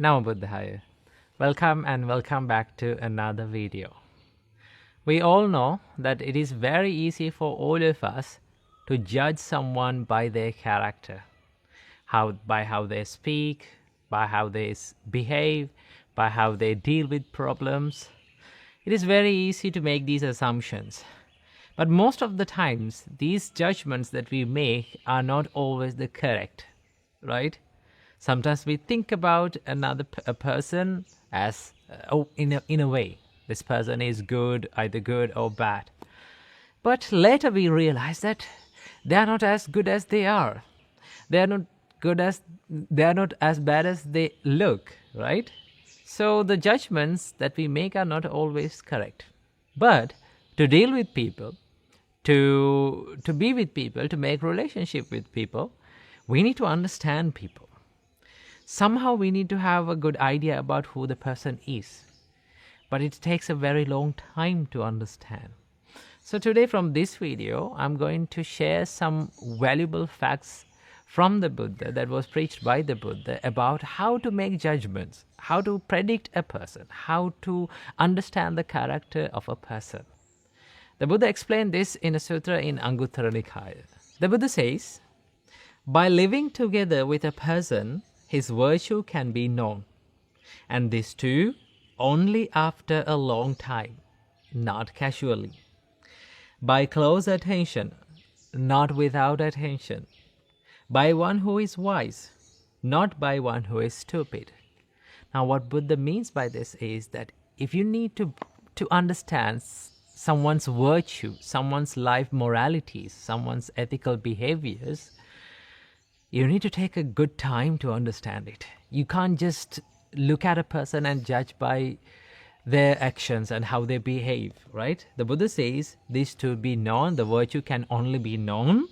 Namo Buddhaya. Welcome and welcome back to another video. We all know that it is very easy for all of us to judge someone by their character, by how they speak, by how they behave, by how they deal with problems. It is very easy to make these assumptions. But most of the times, these judgments that we make are not always the correct, right? Sometimes we think about a person as, in a way, this person is good, either good or bad. But later we realize that they are not as good as they are. They are not as bad as they look, right? So the judgments that we make are not always correct. But to deal with people, to be with people, to make relationship with people, we need to understand people. Somehow we need to have a good idea about who the person is. But it takes a very long time to understand. So today from this video, I'm going to share some valuable facts from the Buddha that was preached by the Buddha about how to make judgments, how to predict a person, how to understand the character of a person. The Buddha explained this in a sutra in Anguttara Nikaya. The Buddha says, by living together with a person, his virtue can be known, and this too only after a long time, not casually. By close attention, not without attention. By one who is wise, not by one who is stupid. Now what Buddha means by this is that if you need to understand someone's virtue, someone's life moralities, someone's ethical behaviors, you need to take a good time to understand it. You can't just look at a person and judge by their actions and how they behave, right? The Buddha says this to be known, the virtue can only be known,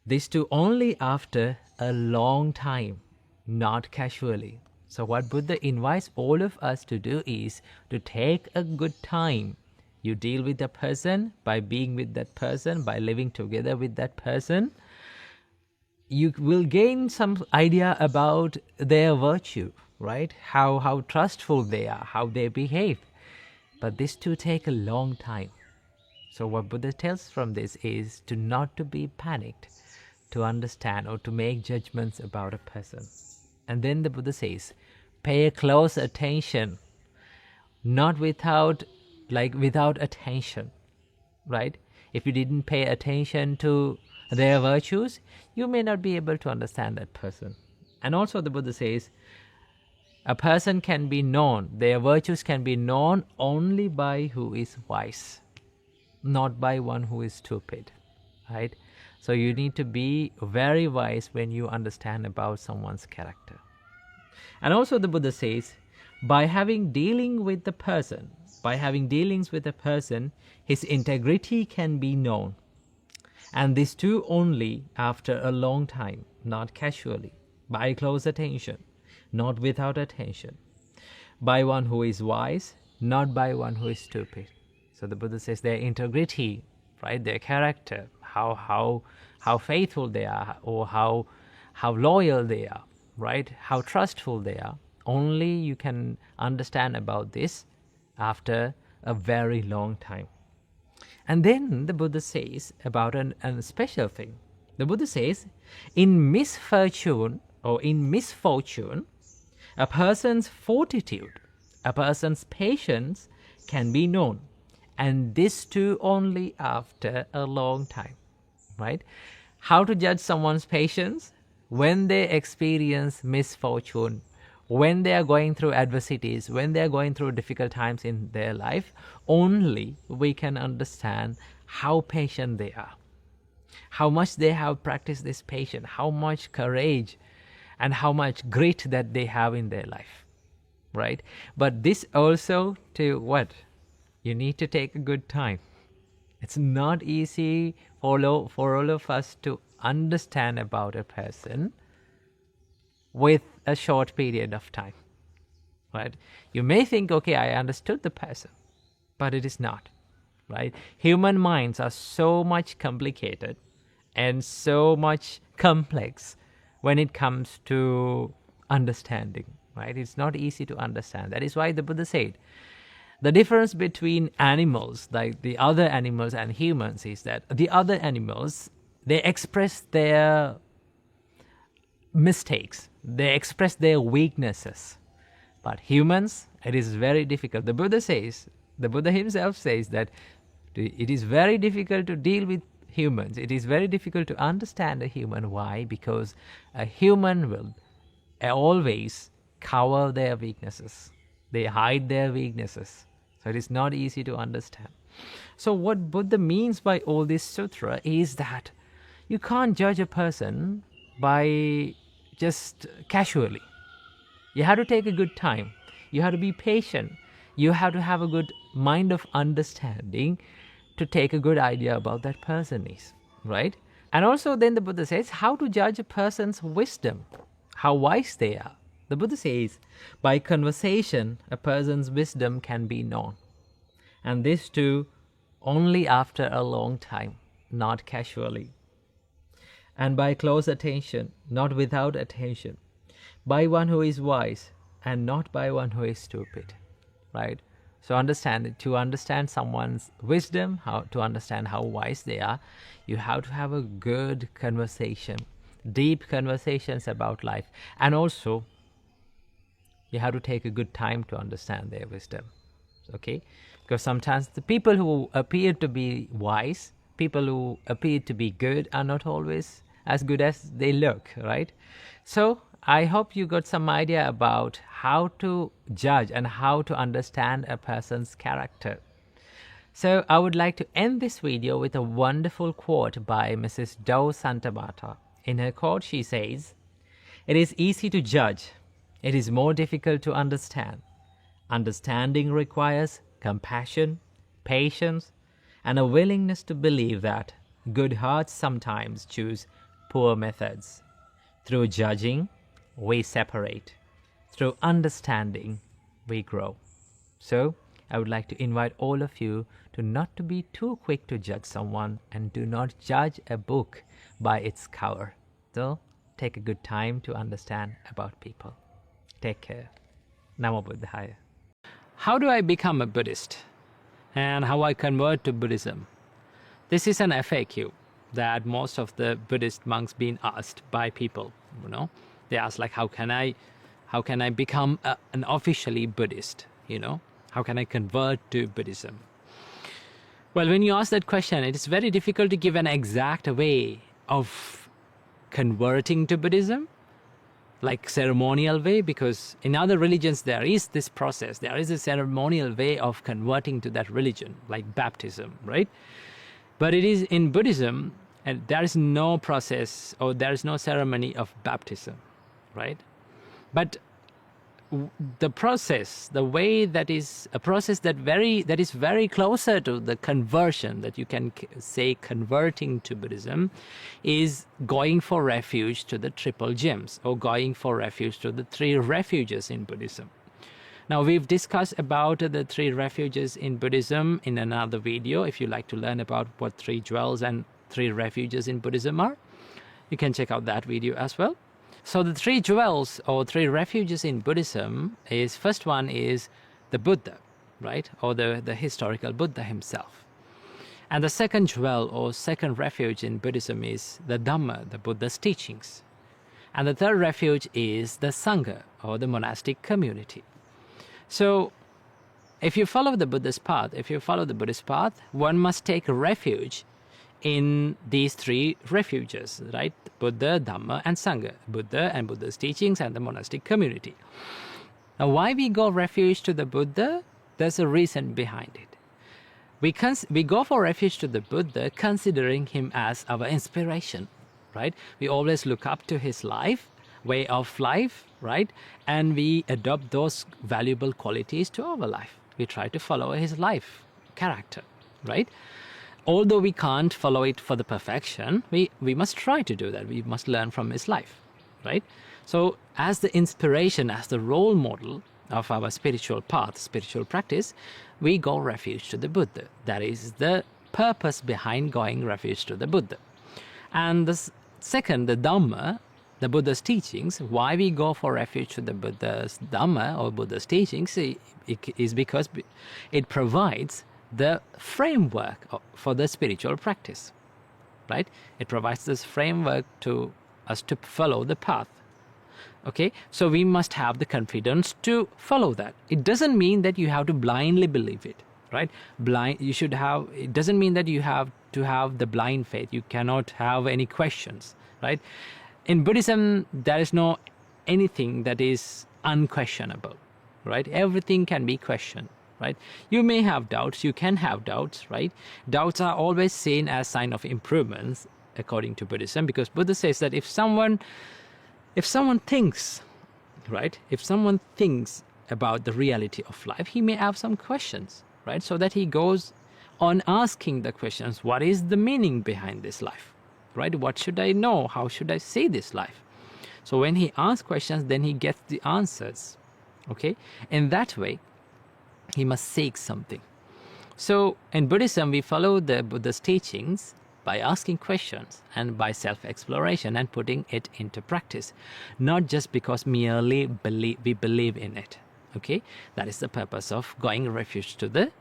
this too only after a long time, not casually. So what Buddha invites all of us to do is to take a good time. You deal with a person by being with that person, by living together with that person. You will gain some idea about their virtue, right? How trustful they are, how they behave. But this too take a long time. So what Buddha tells from this is to not to be panicked, to understand or to make judgments about a person. And then the Buddha says, pay close attention, not without attention, right? If you didn't pay attention to their virtues, you may not be able to understand that person. And also the Buddha says, a person can be known, their virtues can be known only by who is wise, not by one who is stupid, right? So you need to be very wise when you understand about someone's character. And also the Buddha says, by having dealings with a person, his integrity can be known. And this too only after a long time, not casually, by close attention, not without attention, by one who is wise, not by one who is stupid. So the Buddha says their integrity, right, their character, how faithful they are, or how loyal they are, right, how trustful they are, only you can understand about this after a very long time. And then the Buddha says about a special thing. The Buddha says, in misfortune or in misfortune, a person's fortitude, a person's patience can be known. And this too only after a long time, right? How to judge someone's patience? When they experience misfortune, when they are going through adversities, when they are going through difficult times in their life, only we can understand how patient they are, how much they have practiced this patience, how much courage and how much grit that they have in their life, right? But this also to what? You need to take a good time. It's not easy for all of us to understand about a person with a short period of time, right? You may think, okay, I understood the person, but it is not, right? Human minds are so much complicated and so much complex when it comes to understanding, right? It's not easy to understand. That is why the Buddha said, the difference between animals, like the other animals and humans, is that the other animals, they express their mistakes, they express their weaknesses. But humans, it is very difficult. The Buddha himself says that it is very difficult to deal with humans. It is very difficult to understand a human. Why? Because a human will always cover their weaknesses. They hide their weaknesses. So it is not easy to understand. So what Buddha means by all this sutra is that you can't judge a person by just casually. You have to take a good time. You have to be patient. You have to have a good mind of understanding to take a good idea about that person is, right? And also then the Buddha says how to judge a person's wisdom, how wise they are. The Buddha says, by conversation, a person's wisdom can be known. And this too, only after a long time, not casually. And by close attention, not without attention. By one who is wise, and not by one who is stupid, right? So to understand someone's wisdom, to understand how wise they are, you have to have a good conversation, deep conversations about life. And also, you have to take a good time to understand their wisdom, okay? Because sometimes the people who appear to be wise, people who appear to be good, are not always as good as they look, right? So I hope you got some idea about how to judge and how to understand a person's character. So I would like to end this video with a wonderful quote by Mrs. Dow Santamata. In her quote, she says, "It is easy to judge. It is more difficult to understand. Understanding requires compassion, patience, and a willingness to believe that good hearts sometimes choose poor methods. Through judging, we separate. Through understanding, we grow." So I would like to invite all of you to not to be too quick to judge someone, and do not judge a book by its cover. So take a good time to understand about people. Take care. Namo Buddhaya. How do I become a Buddhist? And how I convert to Buddhism? This is an FAQ that most of the Buddhist monks being asked by people, They ask like, how can I become an officially Buddhist, How can I convert to Buddhism? Well, when you ask that question, it is very difficult to give an exact way of converting to Buddhism, like ceremonial way, because in other religions there is this process. There is a ceremonial way of converting to that religion, like baptism, right? But it is in Buddhism, and there is no process or there is no ceremony of baptism, right? But the process, the way that is a process that is very closer to the conversion, that you can say converting to Buddhism, is going for refuge to the triple gems, or going for refuge to the 3 refuges in Buddhism. Now, we've discussed about the 3 refuges in Buddhism in another video. If you like to learn about what 3 jewels and 3 refuges in Buddhism are, you can check out that video as well. So the 3 jewels or 3 refuges in Buddhism is, first one is the Buddha, right? Or the historical Buddha himself. And the second jewel or second refuge in Buddhism is the Dhamma, the Buddha's teachings. And the third refuge is the Sangha, or the monastic community. So if you follow the Buddhist path, one must take refuge in these 3 refuges, right? Buddha, Dhamma, and Sangha. Buddha and Buddha's teachings and the monastic community. Now, why we go refuge to the Buddha? There's a reason behind it. We go for refuge to the Buddha considering him as our inspiration, right? We always look up to his life, way of life, right? And we adopt those valuable qualities to our life. We try to follow his life, character, right? Although we can't follow it for the perfection, we must try to do that. We must learn from his life, right? So as the inspiration, as the role model of our spiritual path, spiritual practice, we go refuge to the Buddha. That is the purpose behind going refuge to the Buddha. And the second, the Dhamma, the Buddha's teachings, why we go for refuge to the Buddha's Dhamma or Buddha's teachings is because it provides the framework for the spiritual practice, right? It provides this framework to us to follow the path. Okay, so we must have the confidence to follow that. It doesn't mean that you have to blindly believe it, right? It doesn't mean that you have to have the blind faith. You cannot have any questions, right? In Buddhism, there is no anything that is unquestionable, right? Everything can be questioned, right? You may have doubts, you can have doubts, right? Doubts are always seen as sign of improvements according to Buddhism, because Buddha says that if someone thinks, right? If someone thinks about the reality of life, he may have some questions, right? So that he goes on asking the questions, what is the meaning behind this life, right? What should I know? How should I see this life? So when he asks questions, then he gets the answers, okay? In that way, he must seek something. So in Buddhism, we follow the Buddha's teachings by asking questions and by self-exploration and putting it into practice, not just because merely we believe in it. Okay, that is the purpose of going refuge to the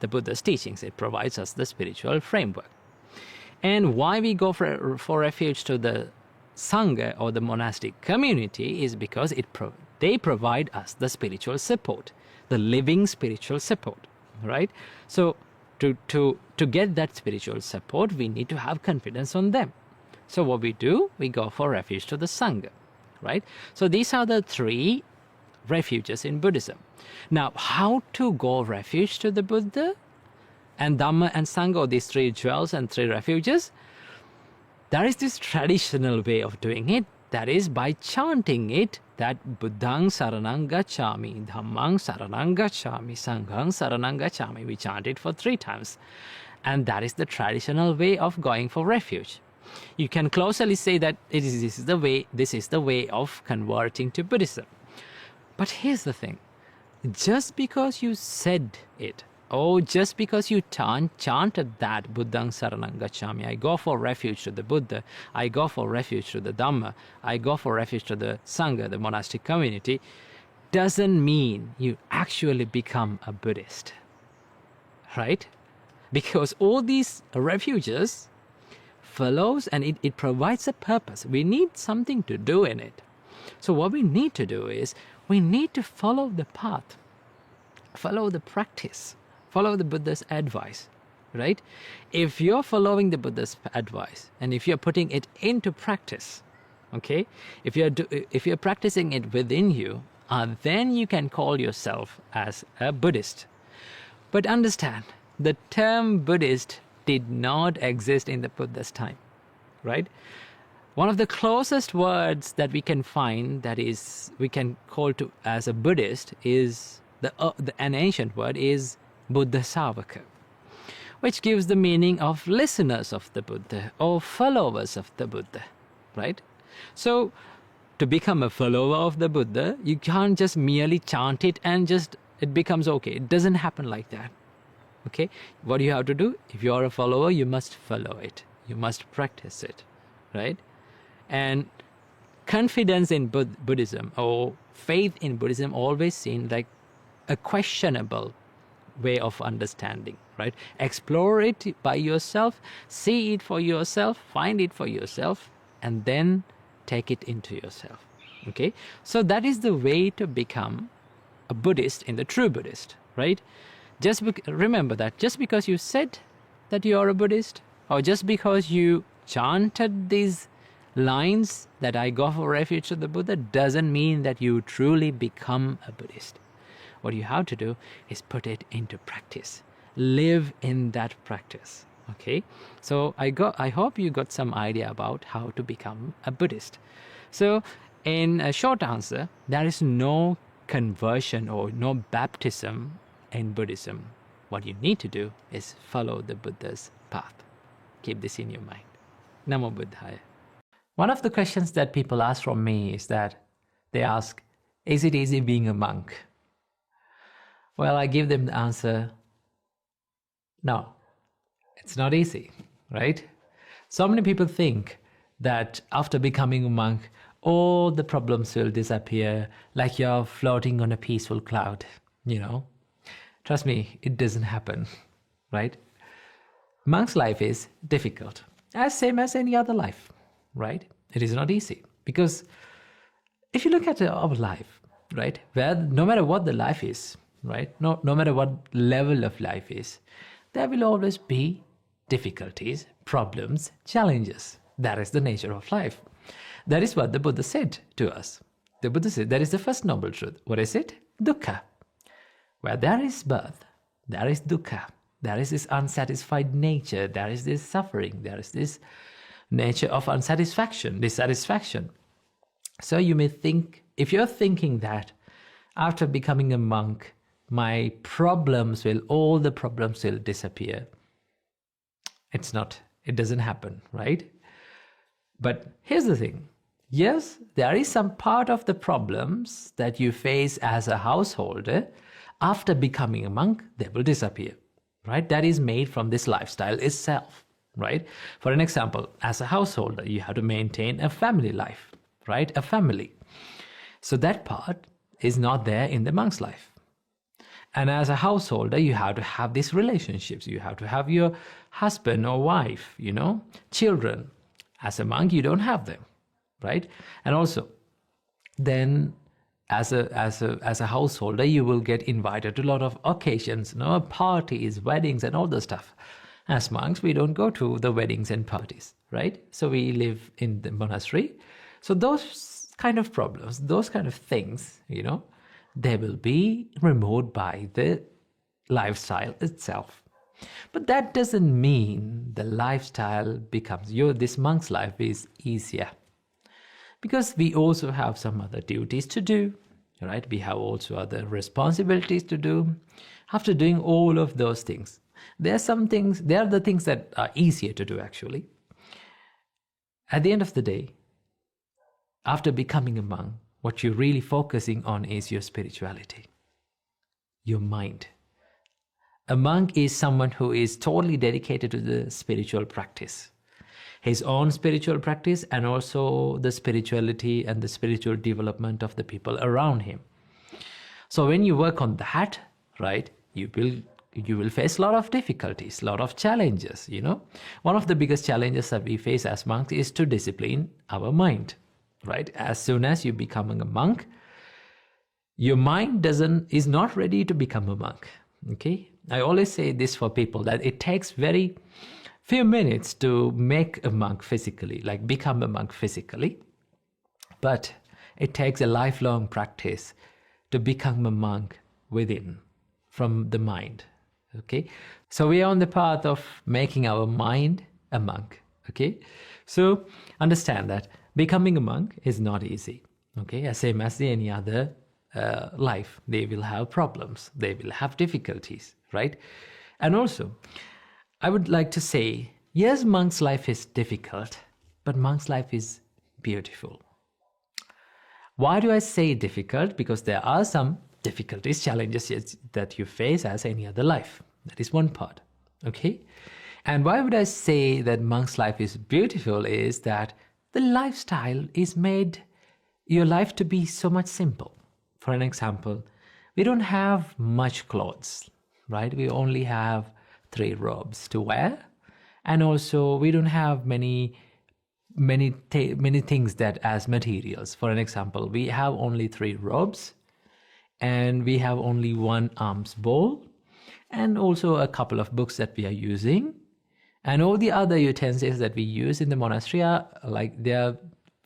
Buddha's teachings. It provides us the spiritual framework. And why we go for refuge to the Sangha or the monastic community is because they provide us the spiritual support, the living spiritual support, right? So to get that spiritual support, we need to have confidence on them. So what we do, we go for refuge to the Sangha, right? So these are the 3 refuges in Buddhism. Now, how to go refuge to the Buddha and Dhamma and Sangha, or these 3 jewels and 3 refuges? There is this traditional way of doing it, that is by chanting it, that Buddhang Saranang Gacchami, Dhammang Saranang Gacchami, Sanghang Saranang Gacchami. We chant it for 3 times. And that is the traditional way of going for refuge. You can closely say that this is the way of converting to Buddhism. But here's the thing. Just because you said it, or just because you chanted that Buddhang Saranang Gacchami, I go for refuge to the Buddha, I go for refuge to the Dhamma, I go for refuge to the Sangha, the monastic community, doesn't mean you actually become a Buddhist, right? Because all these refuges follows and it provides a purpose. We need something to do in it. So what we need to do is we need to follow the path, follow the practice, follow the Buddha's advice, right? If you're following the Buddha's advice and if you're putting it into practice, okay, if you're practicing it within you, then you can call yourself as a Buddhist. But understand, the term Buddhist did not exist in the Buddha's time, right? One of the closest words that we can find that is we can call to as a Buddhist is an ancient word is Buddha Savaka, which gives the meaning of listeners of the Buddha or followers of the Buddha, right? So to become a follower of the Buddha, you can't just merely chant it and just it becomes okay. It doesn't happen like that. Okay, what do you have to do? If you are a follower, you must follow it. You must practice it, right? And confidence in Buddhism or faith in Buddhism always seen like a questionable way of understanding, right? Explore it by yourself, see it for yourself, find it for yourself, and then take it into yourself. Okay, so that is the way to become a Buddhist in the true Buddhist, right? Remember that just because you said that you are a Buddhist, or just because you chanted these lines that I go for refuge to the Buddha, doesn't mean that you truly become a Buddhist. What you have to do is put it into practice. Live in that practice. Okay, so I hope you got some idea about how to become a Buddhist. So in a short answer, there is no conversion or no baptism in Buddhism. What you need to do is follow the Buddha's path. Keep this in your mind. Namo Buddhaya. One of the questions that people ask from me is that they ask, is it easy being a monk? Well, I give them the answer, no, it's not easy, right? So many people think that after becoming a monk, all the problems will disappear like you're floating on a peaceful cloud, Trust me, it doesn't happen, right? Monk's life is difficult, as same as any other life, right? It is not easy because if you look at our life, right, where no matter what the life is, right, no matter what level of life is, there will always be difficulties, problems, challenges. That is the nature of life. That is what the Buddha said to us. The Buddha said that is the first noble truth. What is it? Dukkha. Where there is birth, there is dukkha. There is this unsatisfied nature. There is this suffering. There is this nature of unsatisfaction, dissatisfaction. So you may think, if you're thinking that after becoming a monk, all the problems will disappear. It's not, it doesn't happen, right? But here's the thing. Yes, there is some part of the problems that you face as a householder. After becoming a monk, they will disappear, right? That is made from this lifestyle itself, right? For an example, as a householder, you have to maintain a family life, right? A family. So that part is not there in the monk's life. And as a householder, you have to have these relationships. You have to have your husband or wife, children. As a monk, you don't have them, right? And also, then as a householder, you will get invited to a lot of occasions, parties, weddings, and all the stuff. As monks, we don't go to the weddings and parties, right? So we live in the monastery. So those kind of problems, those kind of things, they will be removed by the lifestyle itself. But that doesn't mean the lifestyle becomes this monk's life is easier. Because we also have some other duties to do, right? We have also other responsibilities to do. After doing all of those things, there are the things that are easier to do actually. At the end of the day, after becoming a monk, what you're really focusing on is your spirituality, your mind. A monk is someone who is totally dedicated to the spiritual practice, his own spiritual practice, and also the spirituality and the spiritual development of the people around him. So when you work on that, right, you will face a lot of difficulties, a lot of challenges, One of the biggest challenges that we face as monks is to discipline our mind. Right? As soon as you become a monk, your mind is not ready to become a monk. Okay? I always say this for people that it takes very few minutes to make a monk physically, like become a monk physically. But it takes a lifelong practice to become a monk within, from the mind. Okay? So we are on the path of making our mind a monk. Okay? So understand that becoming a monk is not easy, okay? Same as any other life. They will have problems. They will have difficulties, right? And also, I would like to say, yes, monk's life is difficult, but monk's life is beautiful. Why do I say difficult? Because there are some difficulties, challenges that you face as any other life. That is one part, okay? And why would I say that monk's life is beautiful is that the lifestyle is made your life to be so much simple. For an example, we don't have much clothes, right? We only have 3 robes to wear. And also we don't have many things that as materials. For an example, we have only 3 robes and we have only 1 alms bowl and also a couple of books that we are using. And all the other utensils that we use in the monastery are they are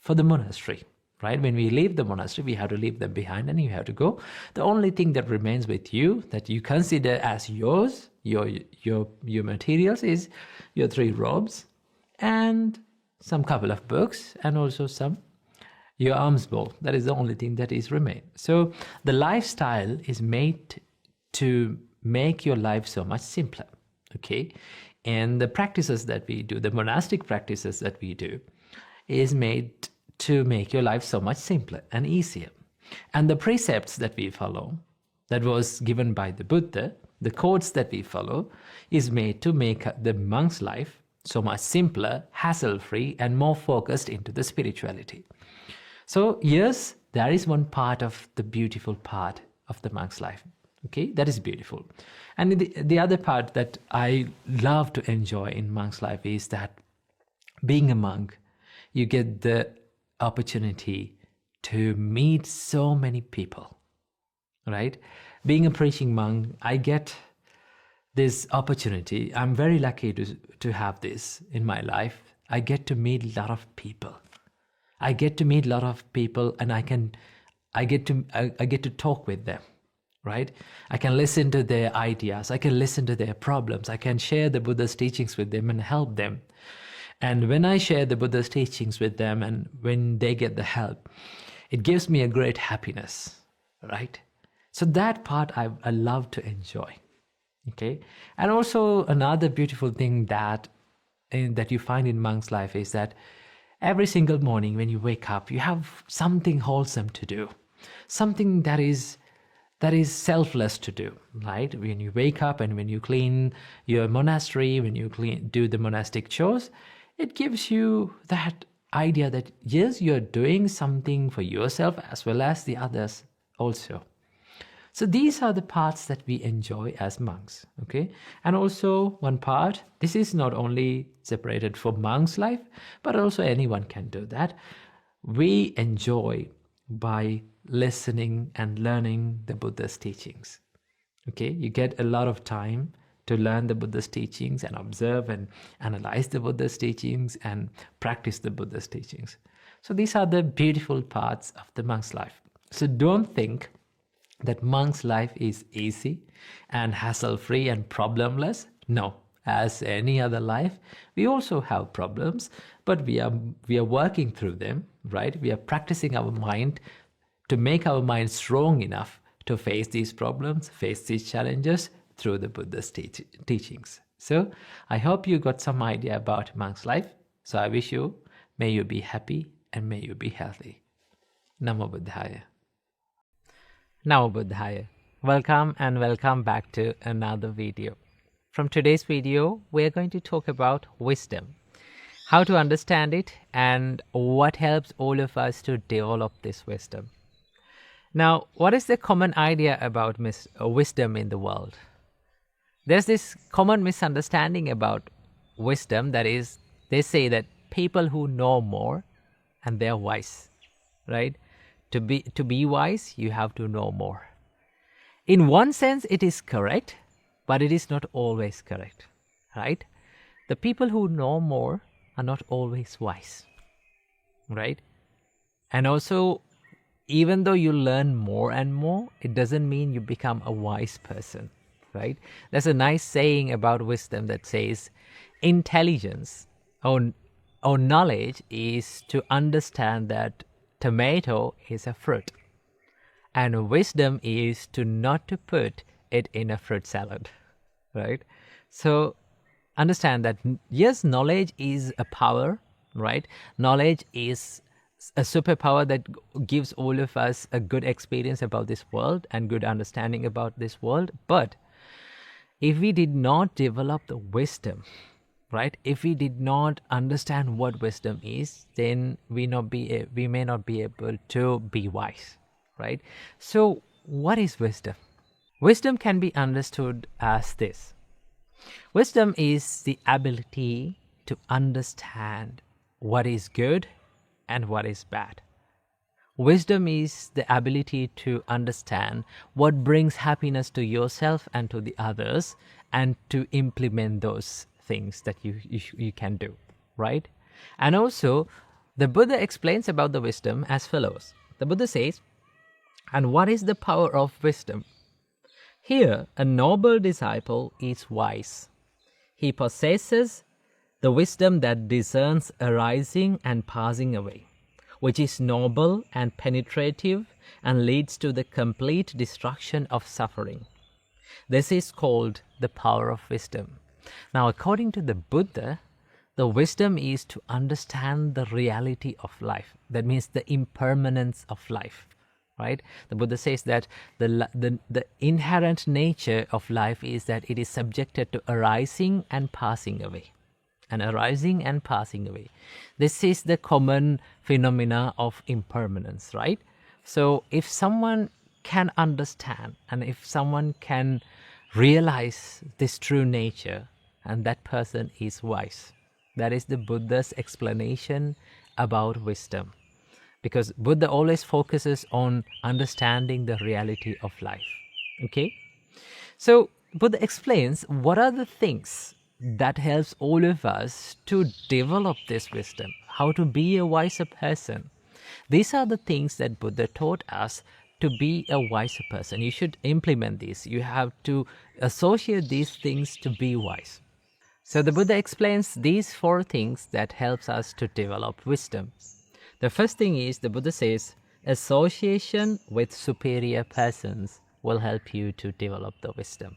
for the monastery, right? When we leave the monastery, we have to leave them behind and you have to go. The only thing that remains with you that you consider as yours, your materials, is your 3 robes and some couple of books and also your alms bowl. That is the only thing that is remain. So the lifestyle is made to make your life so much simpler, okay? And the practices that we do, the monastic practices that we do, is made to make your life so much simpler and easier. And the precepts that we follow, that was given by the Buddha, the codes that we follow, is made to make the monk's life so much simpler, hassle-free, and more focused into the spirituality. So yes, there is one part of the beautiful part of the monk's life. Okay, that is beautiful. And the other part that I love to enjoy in monk's life is that being a monk, you get the opportunity to meet so many people, right? Being a preaching monk, I get this opportunity. I'm very lucky to have this in my life. I get to meet a lot of people. I get to meet a lot of people, and I get to talk with them, right? I can listen to their ideas. I can listen to their problems. I can share the Buddha's teachings with them and help them. And when I share the Buddha's teachings with them and when they get the help, it gives me a great happiness, right? So that part I love to enjoy, okay? And also another beautiful thing that you find in monk's life is that every single morning when you wake up, you have something wholesome to do, something that is selfless to do, right? When you wake up and when you clean your monastery, when you do the monastic chores, it gives you that idea that yes, you're doing something for yourself as well as the others also. So these are the parts that we enjoy as monks, okay? And also one part, this is not only separated for monks' life, but also anyone can do that. We enjoy by listening and learning the Buddha's teachings, okay? You get a lot of time to learn the Buddha's teachings and observe and analyze the Buddha's teachings and practice the Buddha's teachings. So these are the beautiful parts of the monk's life. So don't think that monk's life is easy and hassle-free and problemless. No, as any other life, we also have problems, but we are working through them, right? We are practicing our mind to make our mind strong enough to face these problems, face these challenges through the Buddha's teachings. So I hope you got some idea about monk's life. So I wish you, may you be happy and may you be healthy. Namo Buddhaya. Namo Buddhaya. Welcome and welcome back to another video. From today's video, we're going to talk about wisdom, how to understand it, and what helps all of us to develop this wisdom. Now, what is the common idea about wisdom in the world? There's this common misunderstanding about wisdom, that is, they say that people who know more and they're wise, right? To be wise, you have to know more. In one sense, it is correct, but it is not always correct, right? The people who know more are not always wise, right? And also, even though you learn more and more, it doesn't mean you become a wise person, right? There's a nice saying about wisdom that says, intelligence or knowledge is to understand that tomato is a fruit, and wisdom is to not to put it in a fruit salad, right? So understand that yes, knowledge is a power, right? Knowledge is a superpower that gives all of us a good experience about this world and good understanding about this world. But if we did not develop the wisdom, right? If we did not understand what wisdom is, then we may not be able to be wise, right? So what is wisdom? Wisdom can be understood as this. Wisdom is the ability to understand what is good and what is bad. Wisdom is the ability to understand what brings happiness to yourself and to the others, and to implement those things that you can do, right? And also, the Buddha explains about the wisdom as follows. The Buddha says, and what is the power of wisdom? Here, a noble disciple is wise. He possesses the wisdom that discerns arising and passing away, which is noble and penetrative and leads to the complete destruction of suffering. This is called the power of wisdom. Now, according to the Buddha, the wisdom is to understand the reality of life. That means the impermanence of life, right? The Buddha says that the inherent nature of life is that it is subjected to arising and passing away. and arising and passing away. This is the common phenomena of impermanence, right? So if someone can understand and if someone can realize this true nature, and that person is wise. That is the Buddha's explanation about wisdom. Because Buddha always focuses on understanding the reality of life. Okay? So Buddha explains what are the things that helps all of us to develop this wisdom, how to be a wiser person. These are the things that Buddha taught us to be a wiser person. You should implement these. You have to associate these things to be wise. So the Buddha explains these 4 things that helps us to develop wisdom. The first thing is, the Buddha says, association with superior persons will help you to develop the wisdom.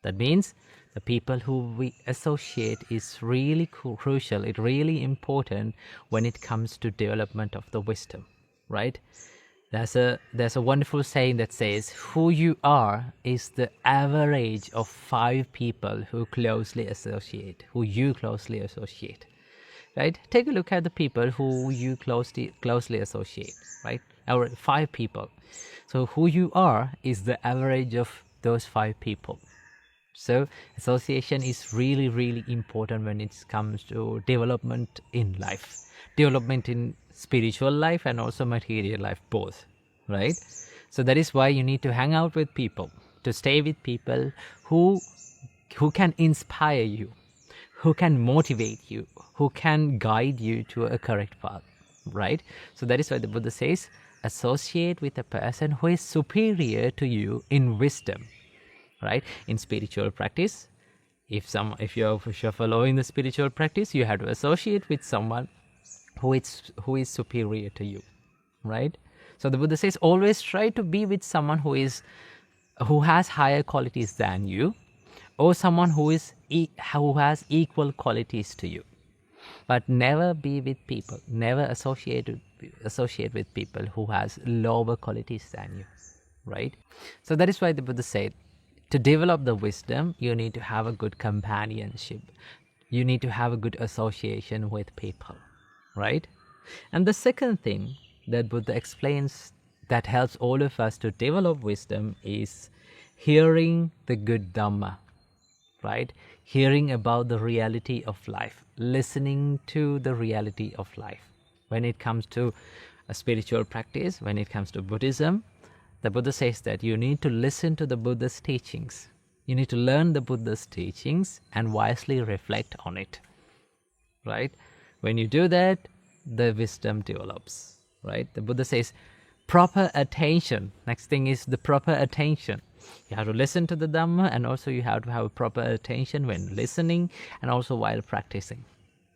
That means the people who we associate is really crucial, it's really important when it comes to development of the wisdom, right? There's a wonderful saying that says, who you are is the average of 5 people who you closely associate, right? Take a look at the people who you closely associate, right? Our 5 people. So who you are is the average of those 5 people. So association is really, really important when it comes to development in life, development in spiritual life and also material life, both, right? So that is why you need to hang out with people, to stay with people who can inspire you, who can motivate you, who can guide you to a correct path, right? So that is why the Buddha says, associate with a person who is superior to you in wisdom, right? In spiritual practice, if you're following the spiritual practice, you have to associate with someone who is superior to you, right? So the Buddha says, always try to be with someone who has higher qualities than you, or someone who has equal qualities to you. But never be with people, never associate with people who has lower qualities than you, right? So that is why the Buddha said, to develop the wisdom, you need to have a good companionship. You need to have a good association with people, right? And the second thing that Buddha explains that helps all of us to develop wisdom is hearing the good Dhamma, right? Hearing about the reality of life, listening to the reality of life. When it comes to a spiritual practice, when it comes to Buddhism, the Buddha says that you need to listen to the Buddha's teachings. You need to learn the Buddha's teachings and wisely reflect on it, right? When you do that, the wisdom develops, right? The Buddha says proper attention. Next thing is the proper attention. You have to listen to the Dhamma, and also you have to have proper attention when listening and also while practicing.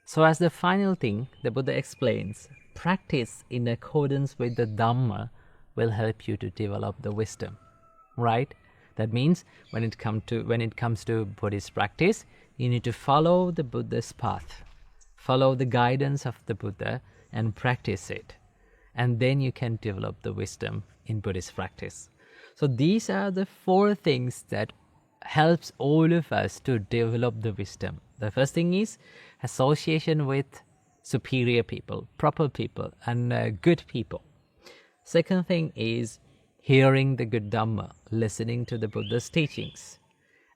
So as the final thing, the Buddha explains, practice in accordance with the Dhamma will help you to develop the wisdom, right? That means when it comes to Buddhist practice, you need to follow the Buddha's path, follow the guidance of the Buddha and practice it. And then you can develop the wisdom in Buddhist practice. So these are the 4 things that helps all of us to develop the wisdom. The first thing is association with superior people, proper people, and good people. Second thing is hearing the good Dhamma, listening to the Buddha's teachings,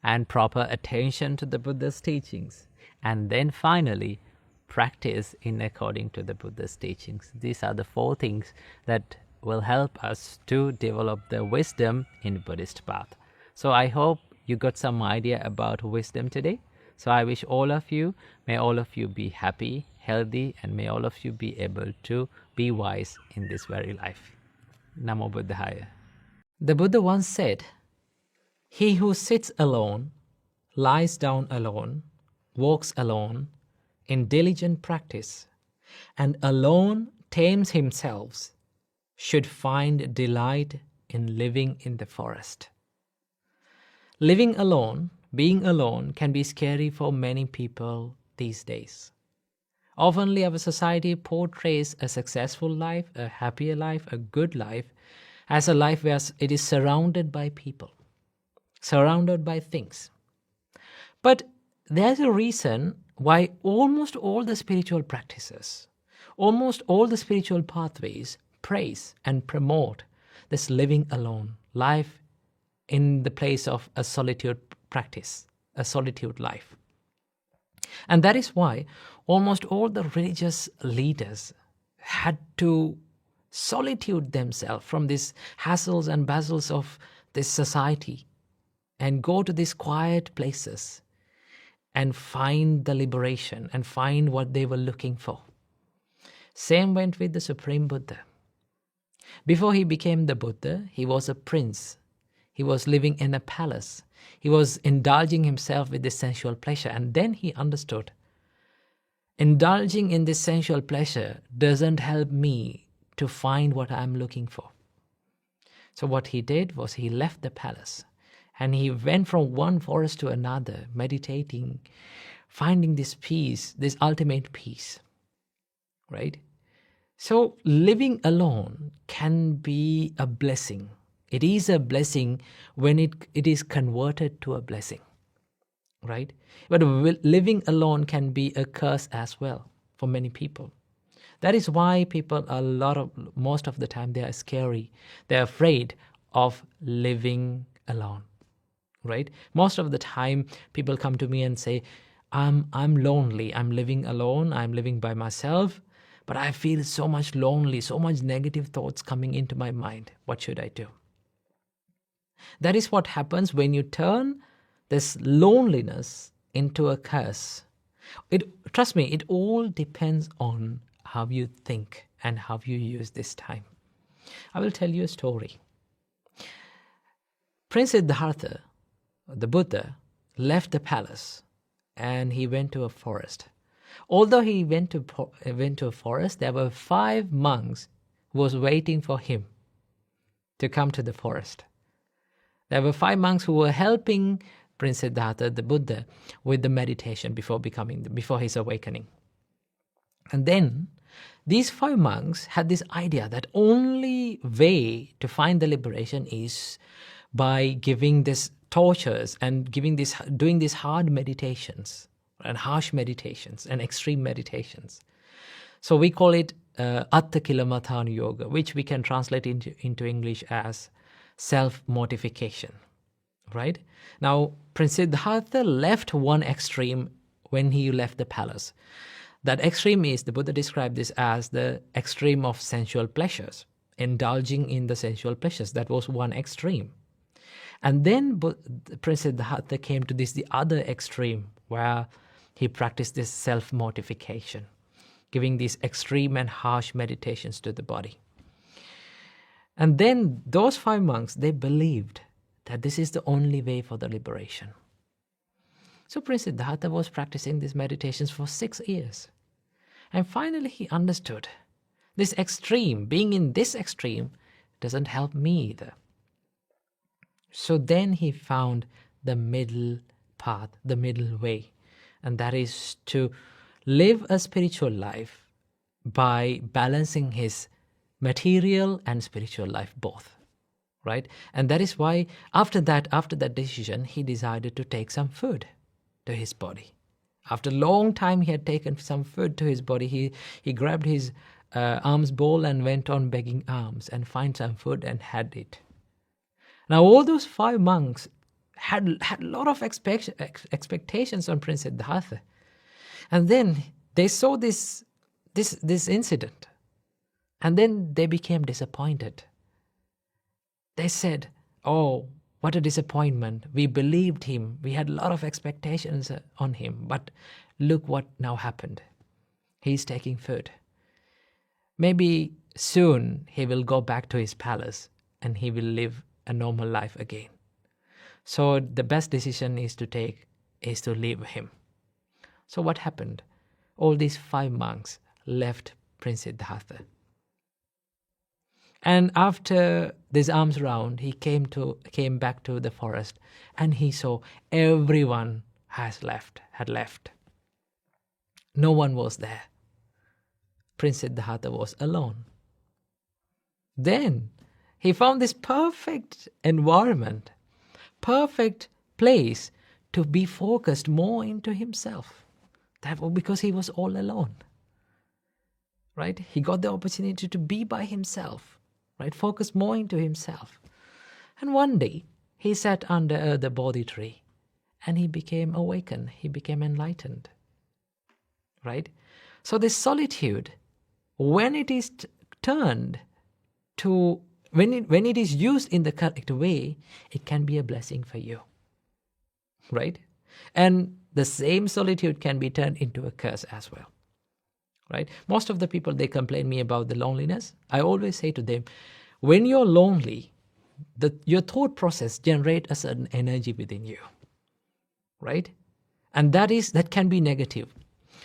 and proper attention to the Buddha's teachings. And then finally, practice in according to the Buddha's teachings. These are the 4 things that will help us to develop the wisdom in Buddhist path. So I hope you got some idea about wisdom today. So I wish may all of you be happy, healthy, and may all of you be able to be wise in this very life. Namo Buddhaya. The Buddha once said, he who sits alone, lies down alone, walks alone, in diligent practice, and alone tames himself, should find delight in living in the forest. Living alone, being alone, can be scary for many people these days. Oftenly our society portrays a successful life, a happier life, a good life, as a life where it is surrounded by people, surrounded by things. But there's a reason why almost all the spiritual practices, almost all the spiritual pathways praise and promote this living alone, life in the place of a solitude practice, a solitude life. And that is why almost all the religious leaders had to solitude themselves from these hassles and bustles of this society and go to these quiet places and find the liberation and find what they were looking for. Same went with the Supreme Buddha. Before he became the Buddha, he was a prince. He was living in a palace. He was indulging himself with this sensual pleasure. And then he understood, indulging in this sensual pleasure doesn't help me to find what I'm looking for. So what he did was he left the palace and he went from one forest to another, meditating, finding this peace, this ultimate peace, right? So living alone can be a blessing. It is a blessing when it is converted to a blessing, right? But living alone can be a curse as well for many people. That is why people most of the time they are scary. They're afraid of living alone, right? Most of the time people come to me and say, I'm lonely, I'm living alone, I'm living by myself, but I feel so much lonely, so much negative thoughts coming into my mind. What should I do? That is what happens when you turn this loneliness into a curse. Trust me, it all depends on how you think and how you use this time. I will tell you a story. Prince Siddhartha, the Buddha, left the palace and he went to a forest. Although he went to a forest, there were 5 monks who was waiting for him to come to the forest. There were 5 monks who were helping Prince Siddhartha, the Buddha, with the meditation before his awakening. And then these 5 monks had this idea that only way to find the liberation is by giving this tortures and doing these hard meditations and harsh meditations and extreme meditations. So we call it Atta Kilamatthana Yoga, which we can translate into English as self-mortification, right? Now, Prince Siddhartha left one extreme when he left the palace. That extreme is, the Buddha described this as the extreme of sensual pleasures, indulging in the sensual pleasures. That was one extreme. And then Prince Siddhartha came to the other extreme where he practiced this self-mortification, giving these extreme and harsh meditations to the body. And then those 5 monks, they believed that this is the only way for the liberation. So Prince Siddhartha was practicing these meditations for 6 years. And finally he understood, this extreme, being in this extreme, doesn't help me either. So then he found the middle path, the middle way. And that is to live a spiritual life by balancing his material and spiritual life both, right? And that is why after that decision, he decided to take some food to his body. After a long time he had taken some food to his body, he grabbed his alms bowl and went on begging alms and find some food and had it. Now all those 5 monks had a lot of expectations on Prince Siddhartha. And then they saw this incident. And then they became disappointed. They said, oh, what a disappointment. We believed him. We had a lot of expectations on him. But look what now happened. He's taking food. Maybe soon he will go back to his palace and he will live a normal life again. So the best decision is to leave him. So what happened? All these 5 monks left Prince Siddhartha. And after this alms round, he came back to the forest and he saw everyone had left. No one was there. Prince Siddhartha was alone. Then he found this perfect environment, perfect place to be focused more into himself. Because he was all alone, right? He got the opportunity to be by himself, right? Focus more into himself. And one day, he sat under the Bodhi tree and he became awakened. He became enlightened, right? So this solitude, when it is turned to, when it is used in the correct way, it can be a blessing for you, right? And the same solitude can be turned into a curse as well, right? Most of the people, they complain me about the loneliness. I always say to them, when you're lonely, your thought process generate a certain energy within you, right? And that can be negative.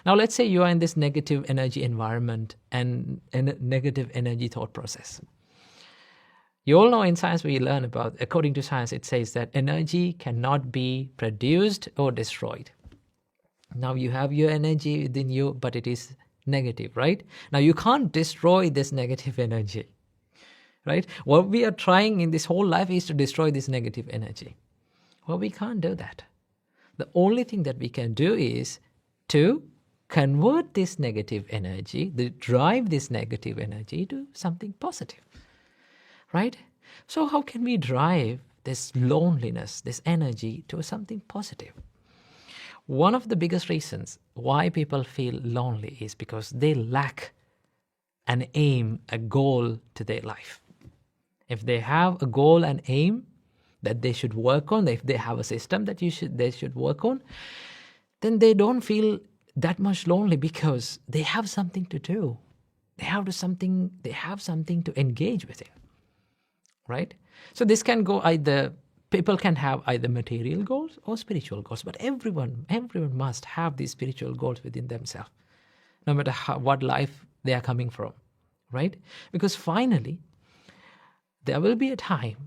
Now, let's say you are in this negative energy environment and a negative energy thought process. You all know in science we learn about, according to science, it says that energy cannot be produced or destroyed. Now you have your energy within you, but it is negative, right? Now you can't destroy this negative energy, right? What we are trying in this whole life is to destroy this negative energy. Well, we can't do that. The only thing that we can do is to convert this negative energy, drive this negative energy to something positive, right? So how can we drive this loneliness, this energy to something positive? One of the biggest reasons why people feel lonely is because they lack an aim, a goal to their life. If they have a goal and aim that they should work on, if they have a system that they should work on, then they don't feel that much lonely because they have something to do. They have something to engage with it, right? So this can go either, people can have either material goals or spiritual goals, but everyone must have these spiritual goals within themselves, no matter what life they are coming from, right? Because finally, there will be a time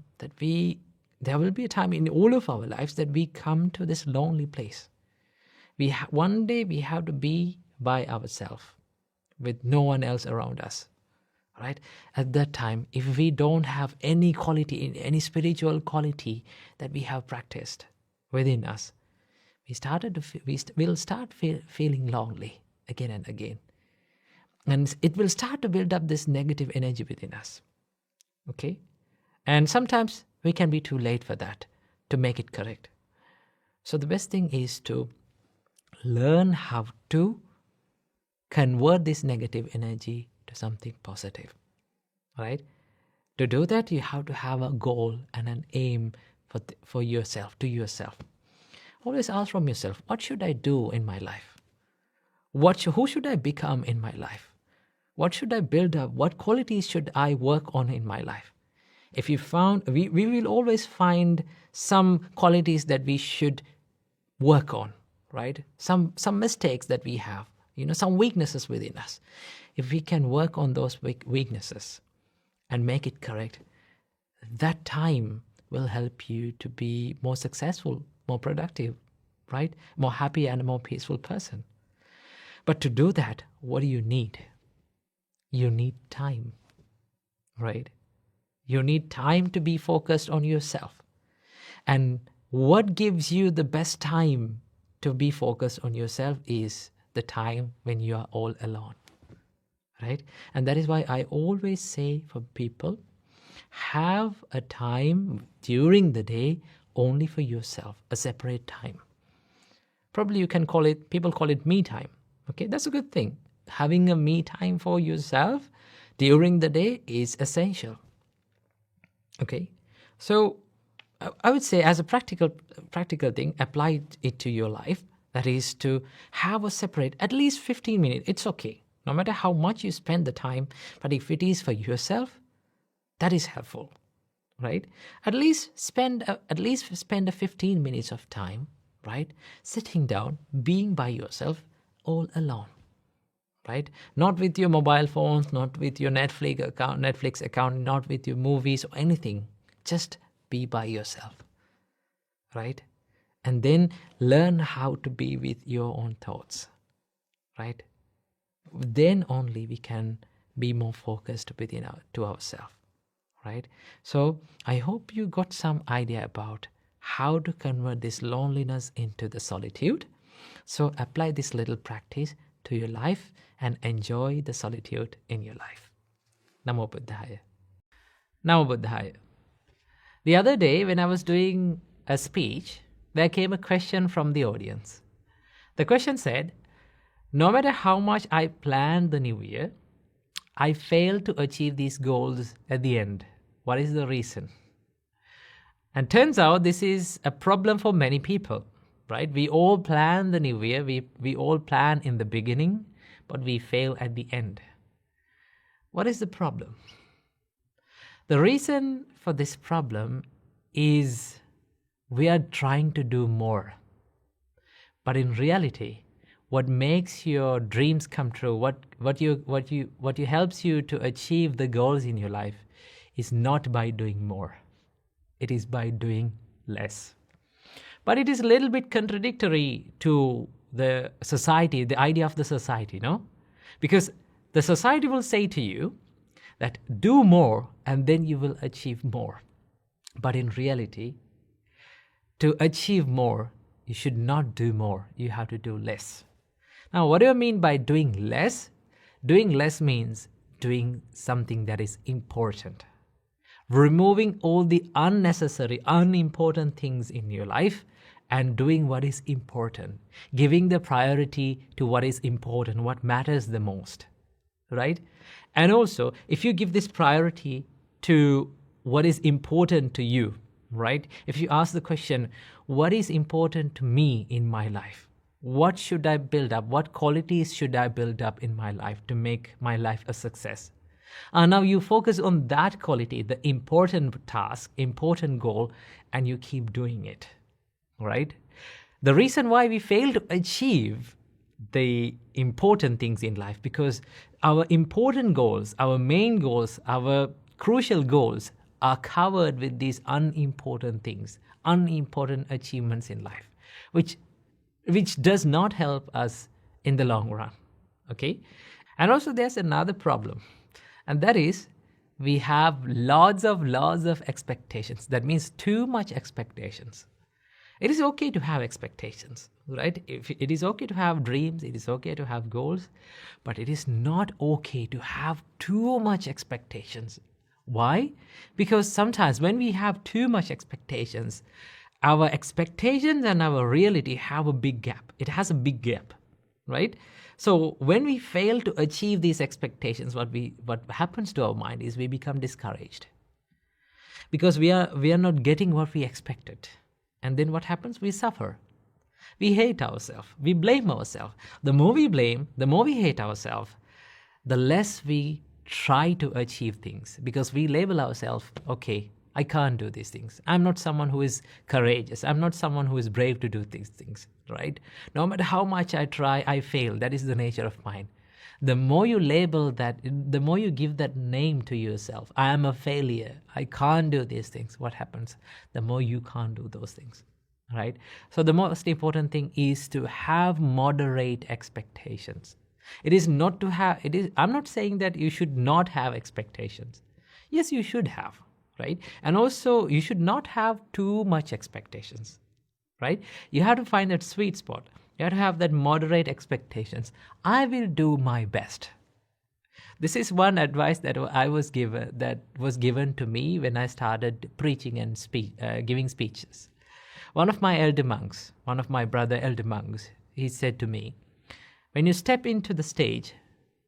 in all of our lives that we come to this lonely place. One day we have to be by ourselves with no one else around us, right? At that time, if we don't have any quality, any spiritual quality that we have practiced within us, we'll start feeling lonely again and again. And it will start to build up this negative energy within us, okay? And sometimes we can be too late for that to make it correct. So the best thing is to learn how to convert this negative energy to something positive, right? To do that, you have to have a goal and an aim for yourself, to yourself. Always ask from yourself, what should I do in my life? Who should I become in my life? What should I build up? What qualities should I work on in my life? If you found, we will always find some qualities that we should work on, right? Some mistakes that we have, some weaknesses within us. If we can work on those weaknesses and make it correct, that time will help you to be more successful, more productive, right? More happy and a more peaceful person. But to do that, what do you need? You need time, right? You need time to be focused on yourself. And what gives you the best time to be focused on yourself is the time when you are all alone, right? And that is why I always say for people, have a time during the day only for yourself, a separate time. Probably people call it me time. Okay, that's a good thing. Having a me time for yourself during the day is essential. Okay, so I would say as a practical thing, apply it to your life. That is to have a separate, at least 15 minutes. It's okay. No matter how much you spend the time, but if it is for yourself, that is helpful, right? At least spend a 15 minutes of time, right? Sitting down, being by yourself, all alone, right? Not with your mobile phones, not with your Netflix account, not with your movies or anything. Just be by yourself, right? And then learn how to be with your own thoughts, right? Then only we can be more focused to ourselves, right? So I hope you got some idea about how to convert this loneliness into the solitude. So apply this little practice to your life and enjoy the solitude in your life. Namo Buddhaya. Namo Buddhaya. The other day when I was doing a speech, there came a question from the audience. The question said, no matter how much I planned the new year, I failed to achieve these goals at the end. What is the reason? And turns out this is a problem for many people, right? We all plan the new year, we all plan in the beginning, but we fail at the end. What is the problem? The reason for this problem is we are trying to do more. But in reality, what makes your dreams come true, what helps you to achieve the goals in your life is not by doing more. It is by doing less. But it is a little bit contradictory to the society, the idea of the society, no? Because the society will say to you that do more and then you will achieve more. But in reality, to achieve more, you should not do more. You have to do less. Now, what do I mean by doing less? Doing less means doing something that is important. Removing all the unnecessary, unimportant things in your life and doing what is important. Giving the priority to what is important, what matters the most, right? And also, if you give this priority to what is important to you, right? If you ask the question, what is important to me in my life? What should I build up? What qualities should I build up in my life to make my life a success? And now you focus on that quality, the important task, important goal, and you keep doing it, right? The reason why we fail to achieve the important things in life, because our important goals, our main goals, our crucial goals are covered with these unimportant things, unimportant achievements in life, which does not help us in the long run, okay? And also there's another problem, and that is we have lots of expectations. That means too much expectations. It is okay to have expectations, right? It is okay to have dreams, it is okay to have goals, but it is not okay to have too much expectations. Why? Because sometimes when we have too much expectations, our expectations and our reality have a big gap. It has a big gap, right? So when we fail to achieve these expectations, what happens to our mind is we become discouraged because we are not getting what we expected. And then what happens? We suffer. We hate ourselves. We blame ourselves. The more we blame, the more we hate ourselves, the less we try to achieve things, because we label ourselves, okay, I can't do these things. I'm not someone who is courageous. I'm not someone who is brave to do these things, right? No matter how much I try, I fail. That is the nature of mine. The more you label that, the more you give that name to yourself. I am a failure. I can't do these things. What happens? The more you can't do those things, right? So the most important thing is to have moderate expectations. It is not to have, I'm not saying that you should not have expectations. Yes, you should have, right? And also you should not have too much expectations, right? You have to find that sweet spot. You have to have that moderate expectations. I will do my best. This is one advice that was given to me when I started preaching and giving speeches. One of my brother elder monks, he said to me, when you step into the stage,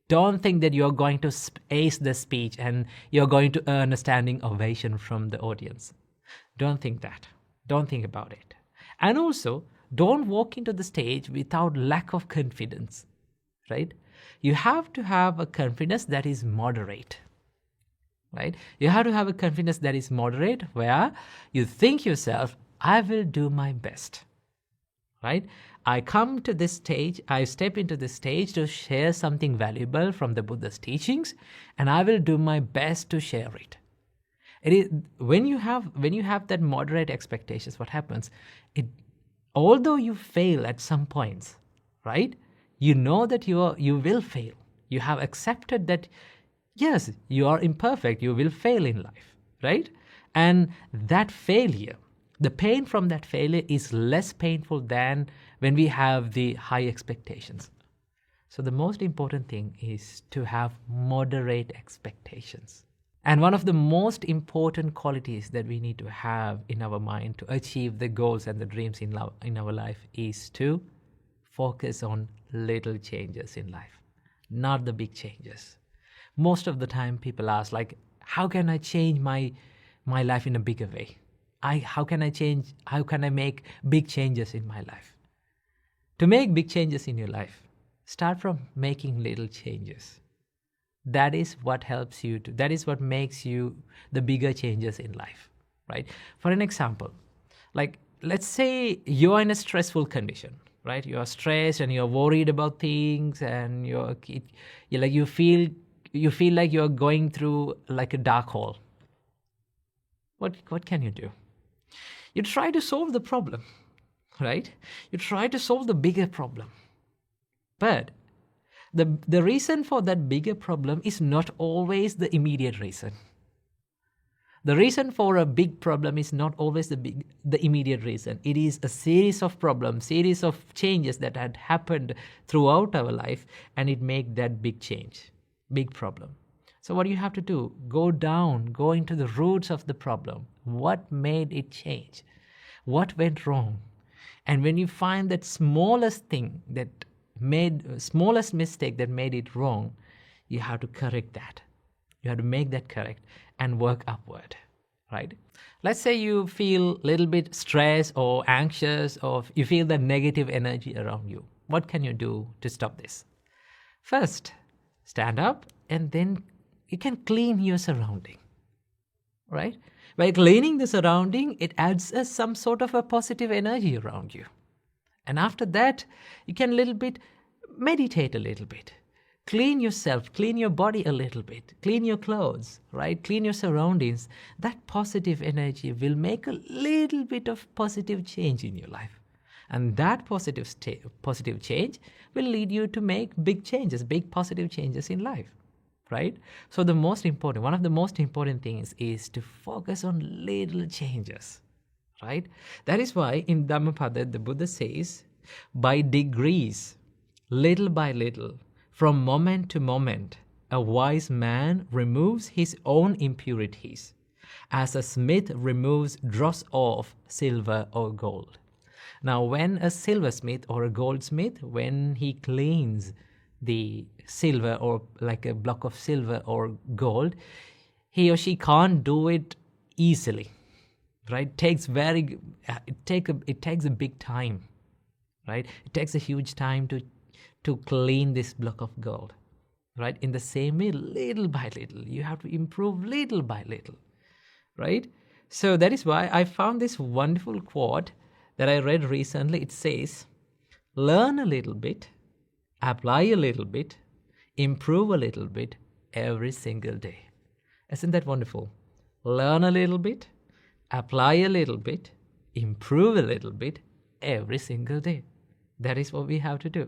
don't think that you're going to ace the speech and you're going to earn a standing ovation from the audience. Don't think that. Don't think about it. And also, don't walk into the stage without lack of confidence, right? You have to have a confidence that is moderate, right? You have to have a confidence that is moderate where you think yourself, I will do my best, right? I come to this stage, I step into this stage to share something valuable from the Buddha's teachings, and I will do my best to share it. It is when you have that moderate expectations, what happens? Although you fail at some points, right? You know that you will fail. You have accepted that, yes, you are imperfect. You will fail in life, right? And that failure The pain from that failure is less painful than when we have the high expectations. So the most important thing is to have moderate expectations. And one of the most important qualities that we need to have in our mind to achieve the goals and the dreams in our life is to focus on little changes in life, not the big changes. Most of the time people ask, like, how can I change my life in a bigger way? How can I make big changes in my life? To make big changes in your life, start from making little changes. That is what helps you that is what makes you the bigger changes in life, right? For an example, like, let's say you're in a stressful condition, right? You're stressed and you're worried about things, and you feel like you're going through like a dark hole. What can you do? You try to solve the problem, right? You try to solve the bigger problem. But the reason for that bigger problem is not always the immediate reason. The reason for a big problem is not always the immediate reason. It is a series of problems, series of changes that had happened throughout our life, and it made that big change, big problem. So what do you have to do? Go into the roots of the problem. What made it change? What went wrong? And when you find that smallest mistake that made it wrong, you have to correct that. You have to make that correct and work upward, right? Let's say you feel a little bit stressed or anxious, or you feel that negative energy around you. What can you do to stop this? First, stand up, and then you can clean your surrounding, right? By cleaning the surrounding, it adds some sort of a positive energy around you. And after that, you can meditate a little bit. Clean yourself, clean your body a little bit, clean your clothes, right? Clean your surroundings. That positive energy will make a little bit of positive change in your life. And that positive change will lead you to make big changes, big positive changes in life, right? So one of the most important things is to focus on little changes, right? That is why in Dhammapada, the Buddha says, by degrees, little by little, from moment to moment, a wise man removes his own impurities, as a smith removes dross of silver or gold. Now, when a silversmith or a goldsmith, when he cleans the silver, or like a block of silver or gold, he or she can't do it easily, right? It takes a big time, right? It takes a huge time to clean this block of gold, right? In the same way, little by little, you have to improve little by little, right? So that is why I found this wonderful quote that I read recently. It says, learn a little bit, apply a little bit, improve a little bit every single day. Isn't that wonderful? Learn a little bit, apply a little bit, improve a little bit every single day. That is what we have to do.